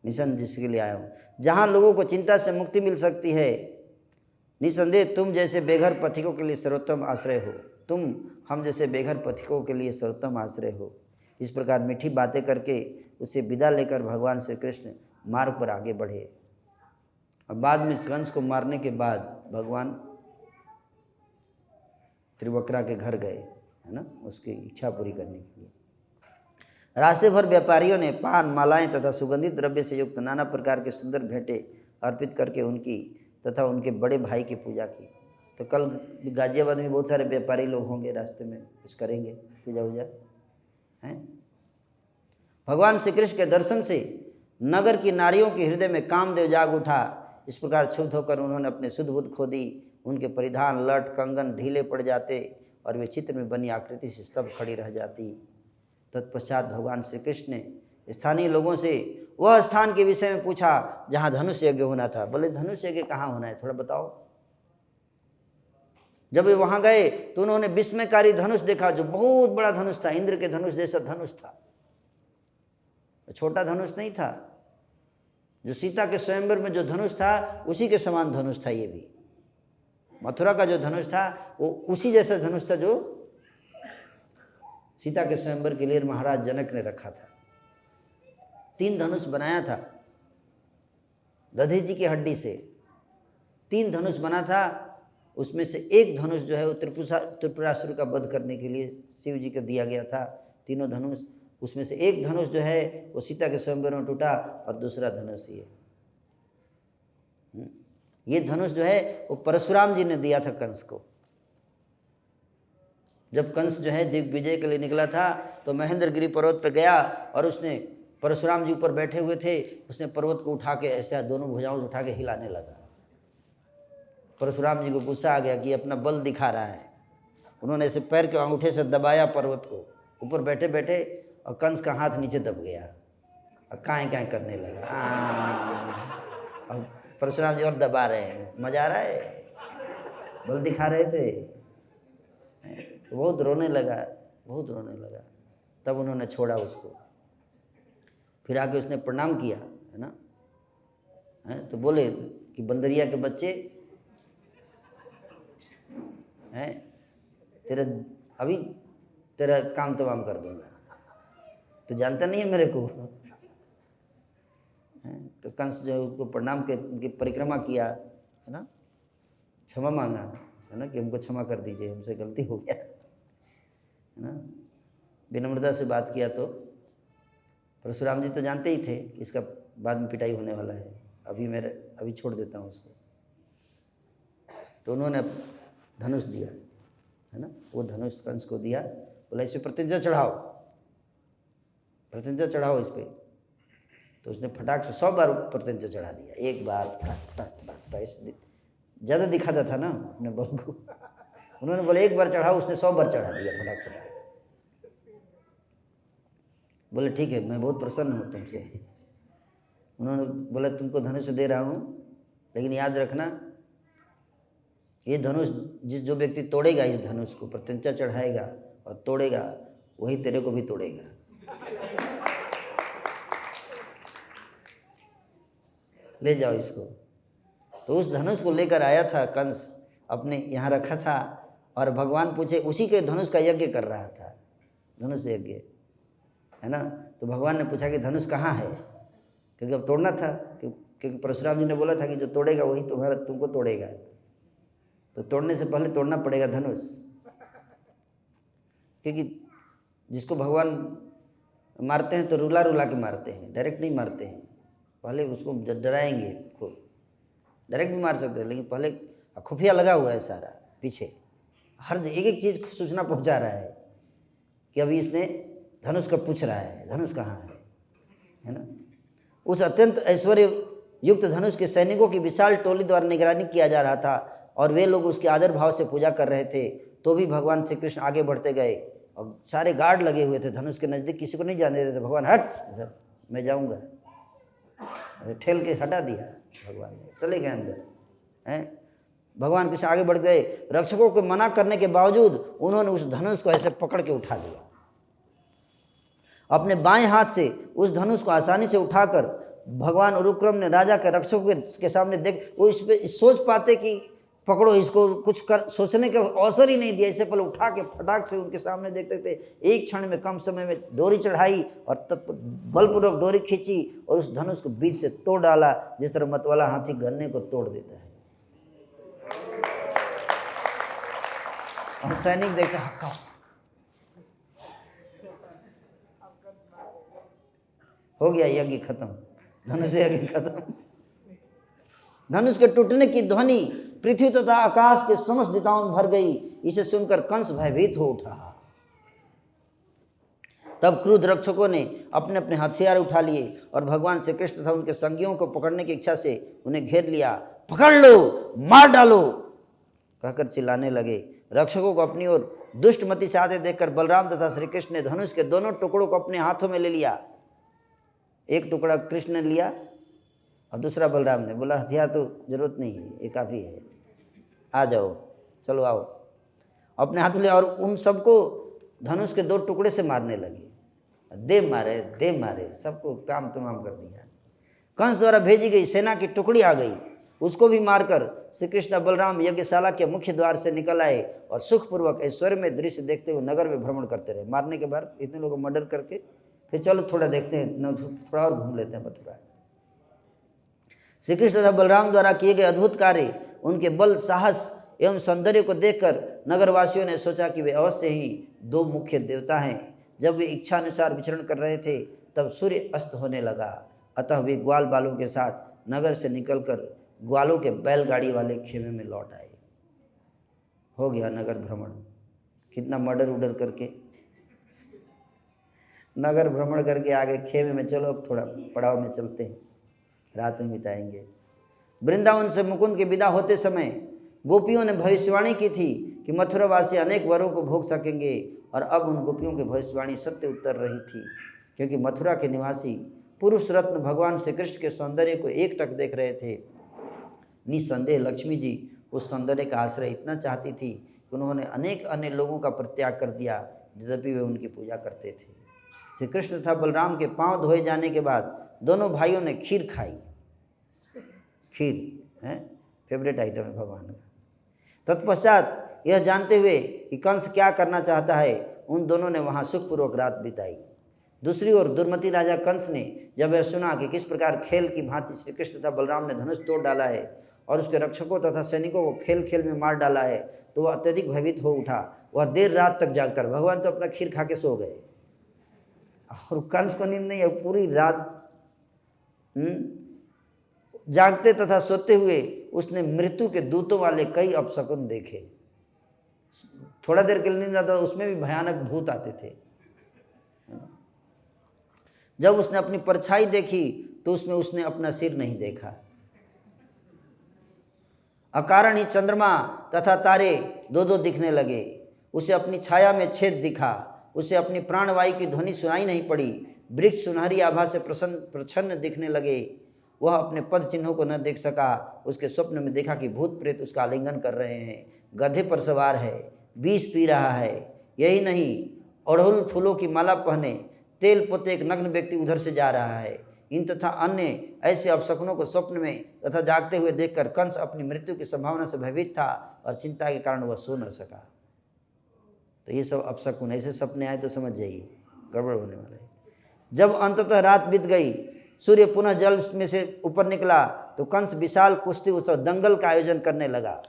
मिशन जिसके लिए आया हूँ। जहाँ लोगों को चिंता से मुक्ति मिल सकती है, निसंदेह तुम जैसे बेघर पथिकों के लिए सर्वोत्तम आश्रय हो। तुम हम जैसे बेघर पथिकों के लिए सर्वोत्तम आश्रय हो। इस प्रकार मीठी बातें करके उसे विदा लेकर भगवान श्री कृष्ण मार्ग पर आगे बढ़े। और बाद में कंस को मारने के बाद भगवान त्रिवक्रा के घर गए, है ना, उसकी इच्छा पूरी करने के लिए। रास्ते भर व्यापारियों ने पान, मालाएं तथा सुगंधित द्रव्य से युक्त नाना प्रकार के सुंदर भेंटें अर्पित करके उनकी तथा उनके बड़े भाई की पूजा की। तो कल गाजियाबाद में बहुत सारे व्यापारी लोग होंगे, रास्ते में कुछ करेंगे, पूजा वूजा हैं। भगवान श्री कृष्ण के दर्शन से नगर की नारियों के हृदय में कामदेव जाग उठा। इस प्रकार क्षुब्ध होकर उन्होंने अपने शुद्ध बुद्ध खो दी। उनके परिधान, लट, कंगन ढीले पड़ जाते और वे चित्र में बनी आकृति से स्तब्ध खड़ी रह जाती। तत्पश्चात भगवान श्री कृष्ण ने स्थानीय लोगों से वह स्थान के विषय में पूछा जहाँ धनुष यज्ञ होना था। बोले धनुष यज्ञ कहाँ होना है, थोड़ा बताओ। जब वे वहाँ गए तो उन्होंने विस्मयकारी धनुष देखा, जो बहुत बड़ा धनुष था, इंद्र के धनुष जैसा धनुष था। छोटा धनुष नहीं था। जो सीता के स्वयंवर में जो धनुष था उसी के समान धनुष था। ये भी मथुरा का जो धनुष था वो उसी जैसा धनुष था जो सीता के स्वयंवर के लिए महाराज जनक ने रखा था। 3 धनुष बनाया था दधी जी की हड्डी से। 3 धनुष बना था, उसमें से एक धनुष जो है वो त्रिपुरासुर का वध करने के लिए शिव जी को दिया गया था। तीनों धनुष, उसमें से एक धनुष जो है वो सीता के स्वयंवर में टूटा और दूसरा धनुष ये धनुष जो है वो परशुराम जी ने दिया था कंस को। जब कंस जो है दिग्विजय के लिए निकला था तो महेंद्रगिरी पर्वत पर गया और उसने, परशुराम जी ऊपर बैठे हुए थे, उसने पर्वत को उठा के ऐसे दोनों भुजाओं से उठा के हिलाने लगा। परशुराम जी को गुस्सा आ गया कि अपना बल दिखा रहा है। उन्होंने ऐसे पैर के अंगूठे से दबाया पर्वत को, ऊपर बैठे बैठे, और कंस का हाथ नीचे दब गया और काएं काएं करने लगा। और परशुराम जी और दबा रहे हैं, मजा आ रहा है, बल दिखा रहे थे। तो बहुत रोने लगा, बहुत रोने लगा। तब उन्होंने छोड़ा उसको। फिर आके उसने प्रणाम किया, है ना, तो बोले कि बंदरिया के बच्चे हैं, अभी तेरा काम तमाम कर दूंगा, तो जानता नहीं है मेरे को। तो कंस जो है उसको प्रणाम के उनकी परिक्रमा किया, है ना, क्षमा मांगा, है ना, कि हमको क्षमा कर दीजिए, हमसे गलती हो गया, है ना, विनम्रता से बात किया। तो परशुराम जी तो जानते ही थे कि इसका बाद में पिटाई होने वाला है, अभी छोड़ देता हूँ उसको। तो उन्होंने धनुष दिया, है ना, वो धनुष कंस को दिया। बोला इस पर प्रतिज्ञा चढ़ाओ, प्रतिज्ञा चढ़ाओ इस पर। तो उसने फटाक से 100 बार प्रतिज्ञा चढ़ा दिया। एक बार ज़्यादा दिखाता था ना अपने बल को। उन्होंने बोला एक बार चढ़ाओ, उसने 100 बार चढ़ा दिया फटाक। बोले ठीक है, मैं बहुत प्रसन्न हूँ तुमसे। उन्होंने बोला तुमको धनुष दे रहा हूँ, लेकिन याद रखना ये धनुष जो व्यक्ति तोड़ेगा इस धनुष को, प्रतिज्ञा चढ़ाएगा और तोड़ेगा, वही तेरे को भी तोड़ेगा। ले जाओ इसको। तो उस धनुष को लेकर आया था कंस, अपने यहाँ रखा था, और भगवान पूछे, उसी के धनुष का यज्ञ कर रहा था, धनुष यज्ञ, है ना। तो भगवान ने पूछा कि धनुष कहाँ है, क्योंकि अब तोड़ना था, क्योंकि परशुराम जी ने बोला था कि जो तोड़ेगा वही तुमको तोड़ेगा। तो तोड़ने से पहले तोड़ना पड़ेगा धनुष, क्योंकि जिसको भगवान मारते हैं तो रुला रुला के मारते हैं, डायरेक्ट नहीं मारते हैं। पहले उसको डराएंगे, खूब डायरेक्ट भी मार सकते हैं, लेकिन पहले खुफिया लगा हुआ है सारा पीछे, हर एक चीज़ सूचना पहुंचा रहा है कि अभी इसने धनुष का पूछ रहा है, धनुष कहाँ है ना। उस अत्यंत ऐश्वर्य युक्त धनुष के सैनिकों की विशाल टोली द्वारा निगरानी किया जा रहा था, और वे लोग उसके आदर भाव से पूजा कर रहे थे। तो भी भगवान श्री कृष्ण आगे बढ़ते गए, और सारे गार्ड लगे हुए थे धनुष के नज़दीक, किसी को नहीं जाने देते। भगवान हट, मैं जाऊँगा, ठेल के हटा दिया भगवान ने, चले गए अंदर हैं। भगवान कृष्ण आगे बढ़ गए, रक्षकों को मना करने के बावजूद उन्होंने उस धनुष को ऐसे पकड़ के उठा लिया। अपने बाएं हाथ से उस धनुष को आसानी से उठाकर भगवान उरुक्रम ने राजा के रक्षकों के सामने देख, वो इस पे सोच पाते कि पकड़ो इसको, कुछ कर सोचने का अवसर ही नहीं दिया। इससे पहले उठा के फटाक से उनके सामने देखते थे। एक क्षण में, कम समय में डोरी चढ़ाई और बलपूर्वक डोरी खींची और उस धनुष को बीच से तोड़ डाला, जिस तरह मतवाला हाथी गन्ने को तोड़ देता है। और सैनिक देखते हक्का, हो गया यज्ञ खत्म, धनुष यज्ञ खत्म। धनुष के टूटने की ध्वनि पृथ्वी तथा आकाश के समस्त दिशाओं में भर गई। इसे सुनकर कंस भयभीत हो उठा। तब क्रुद्ध रक्षकों ने अपने अपने हथियार उठा लिए और भगवान श्री कृष्ण तथा उनके संगियों को पकड़ने की इच्छा से उन्हें घेर लिया। पकड़ लो, मार डालो कहकर चिल्लाने लगे। रक्षकों को अपनी ओर दुष्टमति से आते देखकर बलराम तथा श्री कृष्ण ने धनुष के दोनों टुकड़ों को अपने हाथों में ले लिया। एक टुकड़ा कृष्ण ने लिया और दूसरा बलराम ने। बोला हथियार तो जरूरत नहीं है, ये काफ़ी है, आ जाओ, चलो आओ। अपने हाथों ले और उन सबको धनुष के दो टुकड़े से मारने लगे। दे मारे सबको काम तमाम कर दिया। कंस द्वारा भेजी गई सेना की टुकड़ी आ गई, उसको भी मारकर श्री कृष्ण बलराम यज्ञशाला के मुख्य द्वार से निकल आए और सुखपूर्वक ऐश्वर्य में दृश्य देखते हुए नगर में भ्रमण करते रहे। मारने के बाद इतने लोगों को मर्डर करके फिर चलो थोड़ा देखते हैं, थोड़ा और घूम लेते हैं मथुरा। श्री कृष्ण तथा बलराम द्वारा किए गए अद्भुत कार्य, उनके बल, साहस एवं सौंदर्य को देखकर नगरवासियों ने सोचा कि वे अवश्य ही दो मुख्य देवता हैं। जब वे इच्छानुसार विचरण कर रहे थे तब सूर्य अस्त होने लगा। अतः वे ग्वाल बालों के साथ नगर से निकलकर ग्वालों के बैलगाड़ी वाले खेमे में लौट आए। हो गया नगर भ्रमण। कितना मर्डर उडर करके नगर भ्रमण करके आगे खेमे में, चलो अब थोड़ा पड़ाव में चलते हैं, रात में बिताएंगे। वृंदावन से मुकुंद के विदा होते समय गोपियों ने भविष्यवाणी की थी कि मथुरावासी अनेक वरों को भोग सकेंगे, और अब उन गोपियों की भविष्यवाणी सत्य उतर रही थी, क्योंकि मथुरा के निवासी पुरुष रत्न भगवान श्री कृष्ण के सौंदर्य को एकटक देख रहे थे। निस्संदेह लक्ष्मी जी उस सौंदर्य का आश्रय इतना चाहती थी कि उन्होंने अनेक अन्य लोगों का परित्याग कर दिया, यद्यपि वे उनकी पूजा करते थे। श्री कृष्ण तथा बलराम के पांव धोए जाने के बाद दोनों भाइयों ने खीर खाई। खीर है फेवरेट आइटम है भगवान का। तत्पश्चात यह जानते हुए कि कंस क्या करना चाहता है, उन दोनों ने वहाँ सुखपूर्वक रात बिताई। दूसरी ओर दुर्मति राजा कंस ने जब यह सुना कि किस प्रकार खेल की भांति श्री कृष्ण तथा बलराम ने धनुष तोड़ डाला है और उसके रक्षकों तथा सैनिकों को खेल खेल में मार डाला है, तो वह अत्यधिक भयभीत हो उठा। वह देर रात तक जागकर, भगवान तो अपना खीर खा के सो गए और कंस को नींद नहीं है, पूरी रात जागते तथा सोते हुए उसने मृत्यु के दूतों वाले कई अपशकुन देखे। थोड़ा देर के लिए नींद आता, उसमें भी भयानक भूत आते थे। जब उसने अपनी परछाई देखी तो उसमें उसने अपना सिर नहीं देखा। अकारण ही चंद्रमा तथा तारे दो दो दिखने लगे। उसे अपनी छाया में छेद दिखा। उसे अपनी प्राणवायु की ध्वनि सुनाई नहीं पड़ी। वृक्ष सुनहरी आभा से प्रसन्न दिखने लगे। वह अपने पद चिन्हों को न देख सका। उसके स्वप्न में देखा कि भूत प्रेत उसका आलिंगन कर रहे हैं, गधे पर सवार है, विष पी रहा है। यही नहीं, अड़हुल फूलों की माला पहने तेल पोते एक नग्न व्यक्ति उधर से जा रहा है। इन तथा अन्य ऐसे अपशकुनों को स्वप्न में तथा जागते हुए देखकर कंस अपनी मृत्यु की संभावना से भयभीत था और चिंता के कारण वह सो न सका। तो ये सब अपशकुन, ऐसे सपने आए तो समझ जाइए गड़बड़ होने वाला है। जब अंततः रात बीत गई, सूर्य पुनः जल में से ऊपर निकला, तो कंस विशाल कुश्ती उत्सव दंगल का आयोजन करने लगा।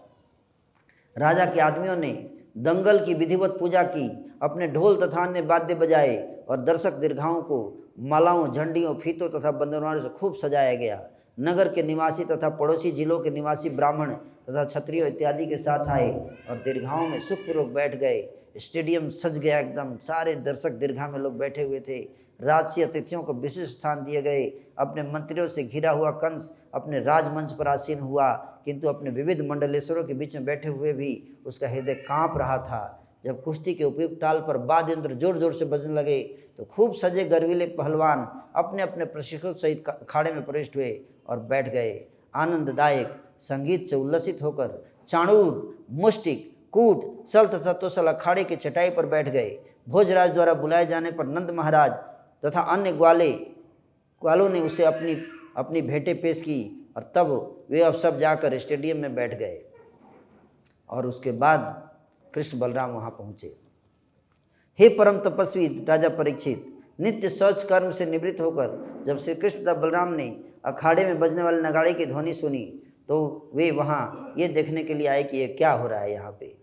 राजा के आदमियों ने दंगल की विधिवत पूजा की, अपने ढोल तथा अन्य वाद्य बजाए और दर्शक दीर्घाओं को मालाओं, झंडियों, फीतों तथा बंदरवारों से खूब सजाया गया। नगर के निवासी तथा पड़ोसी जिलों के निवासी ब्राह्मण तथा क्षत्रियों इत्यादि के साथ आए और दीर्घाओं में सुखपूर्वक बैठ गए। स्टेडियम सज गया एकदम, सारे दर्शक दीर्घा में लोग बैठे हुए थे। राजसी अतिथियों को विशिष्ट स्थान दिए गए। अपने मंत्रियों से घिरा हुआ कंस अपने राजमंच पर आसीन हुआ, किंतु अपने विविध मंडलेश्वरों के बीच में बैठे हुए भी उसका हृदय कांप रहा था। जब कुश्ती के उपयुक्त ताल पर वाद्य यंत्र जोर जोर से बजने लगे, तो खूब सजे गर्वीले पहलवान अपने अपने प्रशिक्षकों सहित अखाड़े में प्रविष्ट हुए और बैठ गए। आनंददायक संगीत से उल्लसित होकर चाणूर, मुष्टिक, कूट, सल तथा तोसल अखाड़े की चटाई पर बैठ गए। भोजराज द्वारा बुलाए जाने पर नंद महाराज तथा अन्य ग्वालों ने उसे अपनी भेंटें पेश की और तब वे अब सब जाकर स्टेडियम में बैठ गए। और उसके बाद कृष्ण बलराम वहाँ पहुँचे। हे परम तपस्वी राजा परीक्षित, नित्य शौच कर्म से निवृत्त होकर जब श्री कृष्ण तथा बलराम ने अखाड़े में बजने वाले नगाड़े की ध्वनि सुनी, तो वे वहाँ ये देखने के लिए आए कि ये क्या हो रहा है यहाँ पे।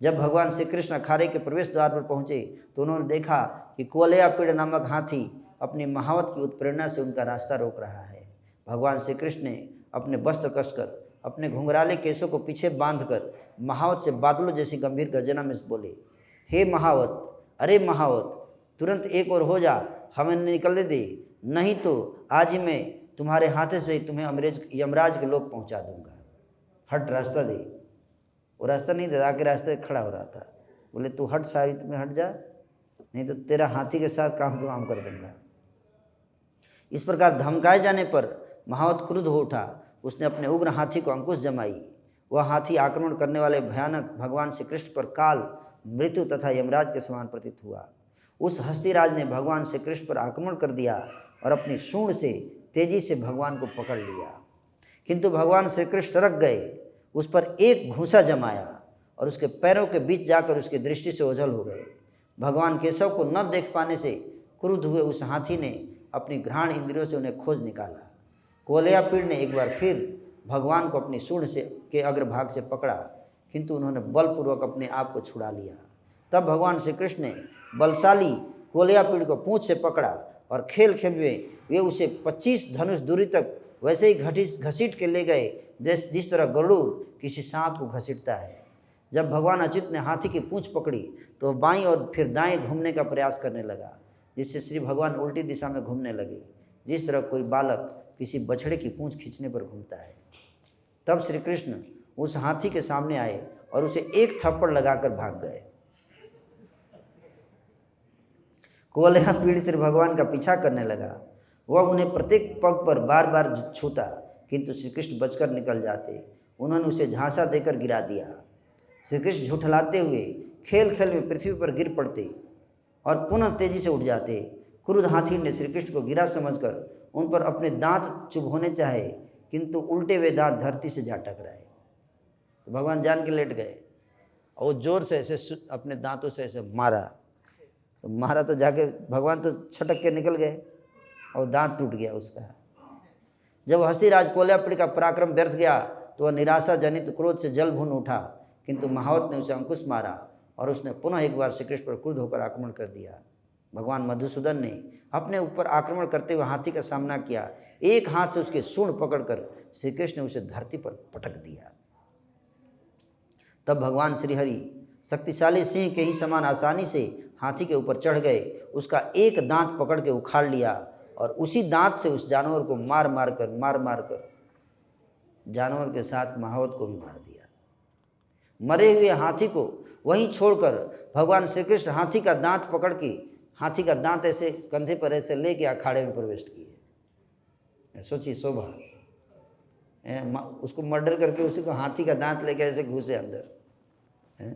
जब भगवान श्री कृष्ण अखाड़े के प्रवेश द्वार पर पहुँचे तो उन्होंने देखा कि कोलयापीड़ नामक हाथी अपनी महावत की उत्प्रेरणा से उनका रास्ता रोक रहा है। भगवान श्री कृष्ण ने अपने वस्त्र कसकर अपने घुंघराले केसों को पीछे बांधकर महावत से बादलों जैसी गंभीर गर्जना में बोले, हे महावत, अरे महावत, तुरंत एक और हो जा, हमें निकलने दे, नहीं तो आज ही मैं तुम्हारे हाथे से ही तुम्हें यमराज के लोग पहुंचा दूंगा। हट, रास्ता दे। वो रास्ता नहीं दे, आके रास्ते खड़ा हो रहा था। बोले तू हट, साइड में हट जा, नहीं तो तेरा हाथी के साथ काम तमाम कर दूंगा। इस प्रकार धमकाए जाने पर महावत क्रुद्ध हो उठा। उसने अपने उग्र हाथी को अंकुश जमाई। वह हाथी आक्रमण करने वाले भयानक भगवान श्री कृष्ण पर काल, मृत्यु तथा यमराज के समान प्रतीत हुआ। उस हस्तीराज ने भगवान श्री कृष्ण पर आक्रमण कर दिया और अपनी सूंड से तेजी से भगवान को पकड़ लिया, किंतु भगवान श्री कृष्ण सरक गए, उस पर एक घूंसा जमाया और उसके पैरों के बीच जाकर उसकी दृष्टि से ओझल हो गए। भगवान केशव को न देख पाने से क्रुद्ध हुए उस हाथी ने अपनी घ्राण इंद्रियों से उन्हें खोज निकाला। कोलयापीड़ ने एक बार फिर भगवान को अपनी सूंड से के अग्रभाग से पकड़ा, किंतु उन्होंने बलपूर्वक अपने आप को छुड़ा लिया। तब भगवान श्री कृष्ण ने बलशाली कोलयापीड़ को पूंछ से पकड़ा और खेल खेल में वे उसे 25 धनुष दूरी तक वैसे ही घसीट के ले गए जिस तरह गरुड़ किसी सांप को घसीटता है। जब भगवान अच्युत ने हाथी की पूंछ पकड़ी तो वह बाईं और फिर दाएं घूमने का प्रयास करने लगा, जिससे श्री भगवान उल्टी दिशा में घूमने लगे, जिस तरह कोई बालक किसी बछड़े की पूंछ खींचने पर घूमता है। तब श्री कृष्ण उस हाथी के सामने आए और उसे एक थप्पड़ लगाकर भाग गए। कोलयापीड़ श्री भगवान का पीछा करने लगा। वह उन्हें प्रत्येक पग पर बार बार छूता, किंतु श्री कृष्ण बचकर निकल जाते। उन्होंने उसे झांसा देकर गिरा दिया। श्री कृष्ण झुठलाते हुए खेल खेल में पृथ्वी पर गिर पड़ते और पुनः तेजी से उठ जाते। क्रुद्ध हाथी ने श्री कृष्ण को गिरा समझकर उन पर अपने दांत चुभोने चाहे, किंतु उल्टे हुए दांत धरती से जा टकराए। तो भगवान जान के लेट गए और वो जोर से ऐसे अपने दांतों से ऐसे मारा, तो मारा तो जाके भगवान तो छटक के निकल गए और दांत टूट गया उसका। जब हस्तीराज कोलयापीड़ का पराक्रम व्यर्थ गया तो वह निराशा जनित क्रोध से जल भून उठा, किंतु महावत ने उसे अंकुश मारा और उसने पुनः एक बार श्री कृष्ण पर क्रुद्ध होकर आक्रमण कर दिया। भगवान मधुसूदन ने अपने ऊपर आक्रमण करते हुए हाथी का सामना किया। एक हाथ से उसके सूंड पकड़कर श्री कृष्ण ने उसे धरती पर पटक दिया। तब भगवान श्रीहरि शक्तिशाली सिंह के ही समान आसानी से हाथी के ऊपर चढ़ गए, उसका एक दांत पकड़ के उखाड़ लिया और उसी दांत से उस जानवर को मार मार कर जानवर के साथ महावत को भी मार दिया। मरे हुए हाथी को वहीं छोड़कर भगवान श्री कृष्ण हाथी का दांत पकड़ के हाथी का दांत ऐसे कंधे पर ऐसे लेके अखाड़े में प्रवेश किए। सोचिए शोभा, उसको मर्डर करके उसी को हाथी का दांत लेके ऐसे घुसे अंदर।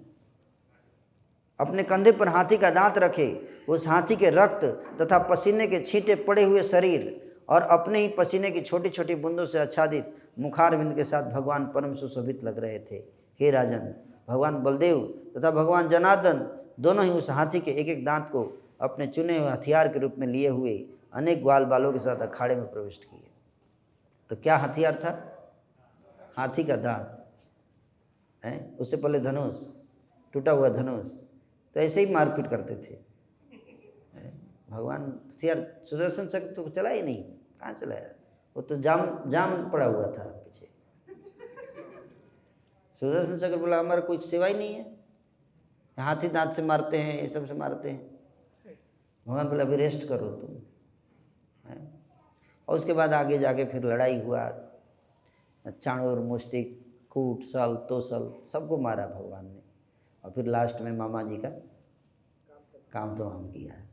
अपने कंधे पर हाथी का दांत रखे, उस हाथी के रक्त तथा पसीने के छींटे पड़े हुए शरीर और अपने ही पसीने की छोटी छोटी बूंदों से आच्छादित मुखारविंद के साथ भगवान परम सुशोभित लग रहे थे। हे राजन, भगवान बलदेव तथा भगवान जनार्दन दोनों ही उस हाथी के एक एक दांत को अपने चुने हुए हथियार के रूप में लिए हुए अनेक ग्वाल बालों के साथ अखाड़े में प्रविष्ट किए। तो क्या हथियार था? हाथी का दांत है, उससे पहले धनुष, टूटा हुआ धनुष। तो ऐसे ही मारपीट करते थे। भगवान हथियार सुदर्शन चक्र तो चला ही नहीं, कहाँ चलाया? वो तो जाम पड़ा हुआ था पीछे। सुदर्शन चक्र बोला हमारा कोई सेवा ही नहीं है, हाथी दांत से मारते हैं, ये सब से मारते हैं। भगवान बोला अभी रेस्ट करो तुम। और उसके बाद आगे जाके फिर लड़ाई हुआ, चाणूर, मुष्टिक, कूट, सल, तोसल सबको मारा भगवान ने, और फिर लास्ट में मामा जी का काम तो हम किया है।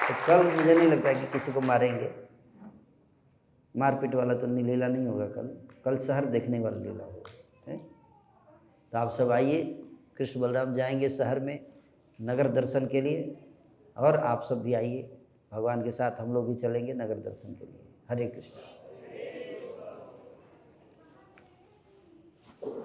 तो कल मुझे नहीं लगता कि किसी को मारेंगे, मारपीट वाला तो लीला नहीं होगा कल शहर देखने वाला लीला होगा। तो आप सब आइए, कृष्ण बलराम जाएंगे शहर में नगर दर्शन के लिए, और आप सब भी आइए, भगवान के साथ हम लोग भी चलेंगे नगर दर्शन के लिए। हरे कृष्ण।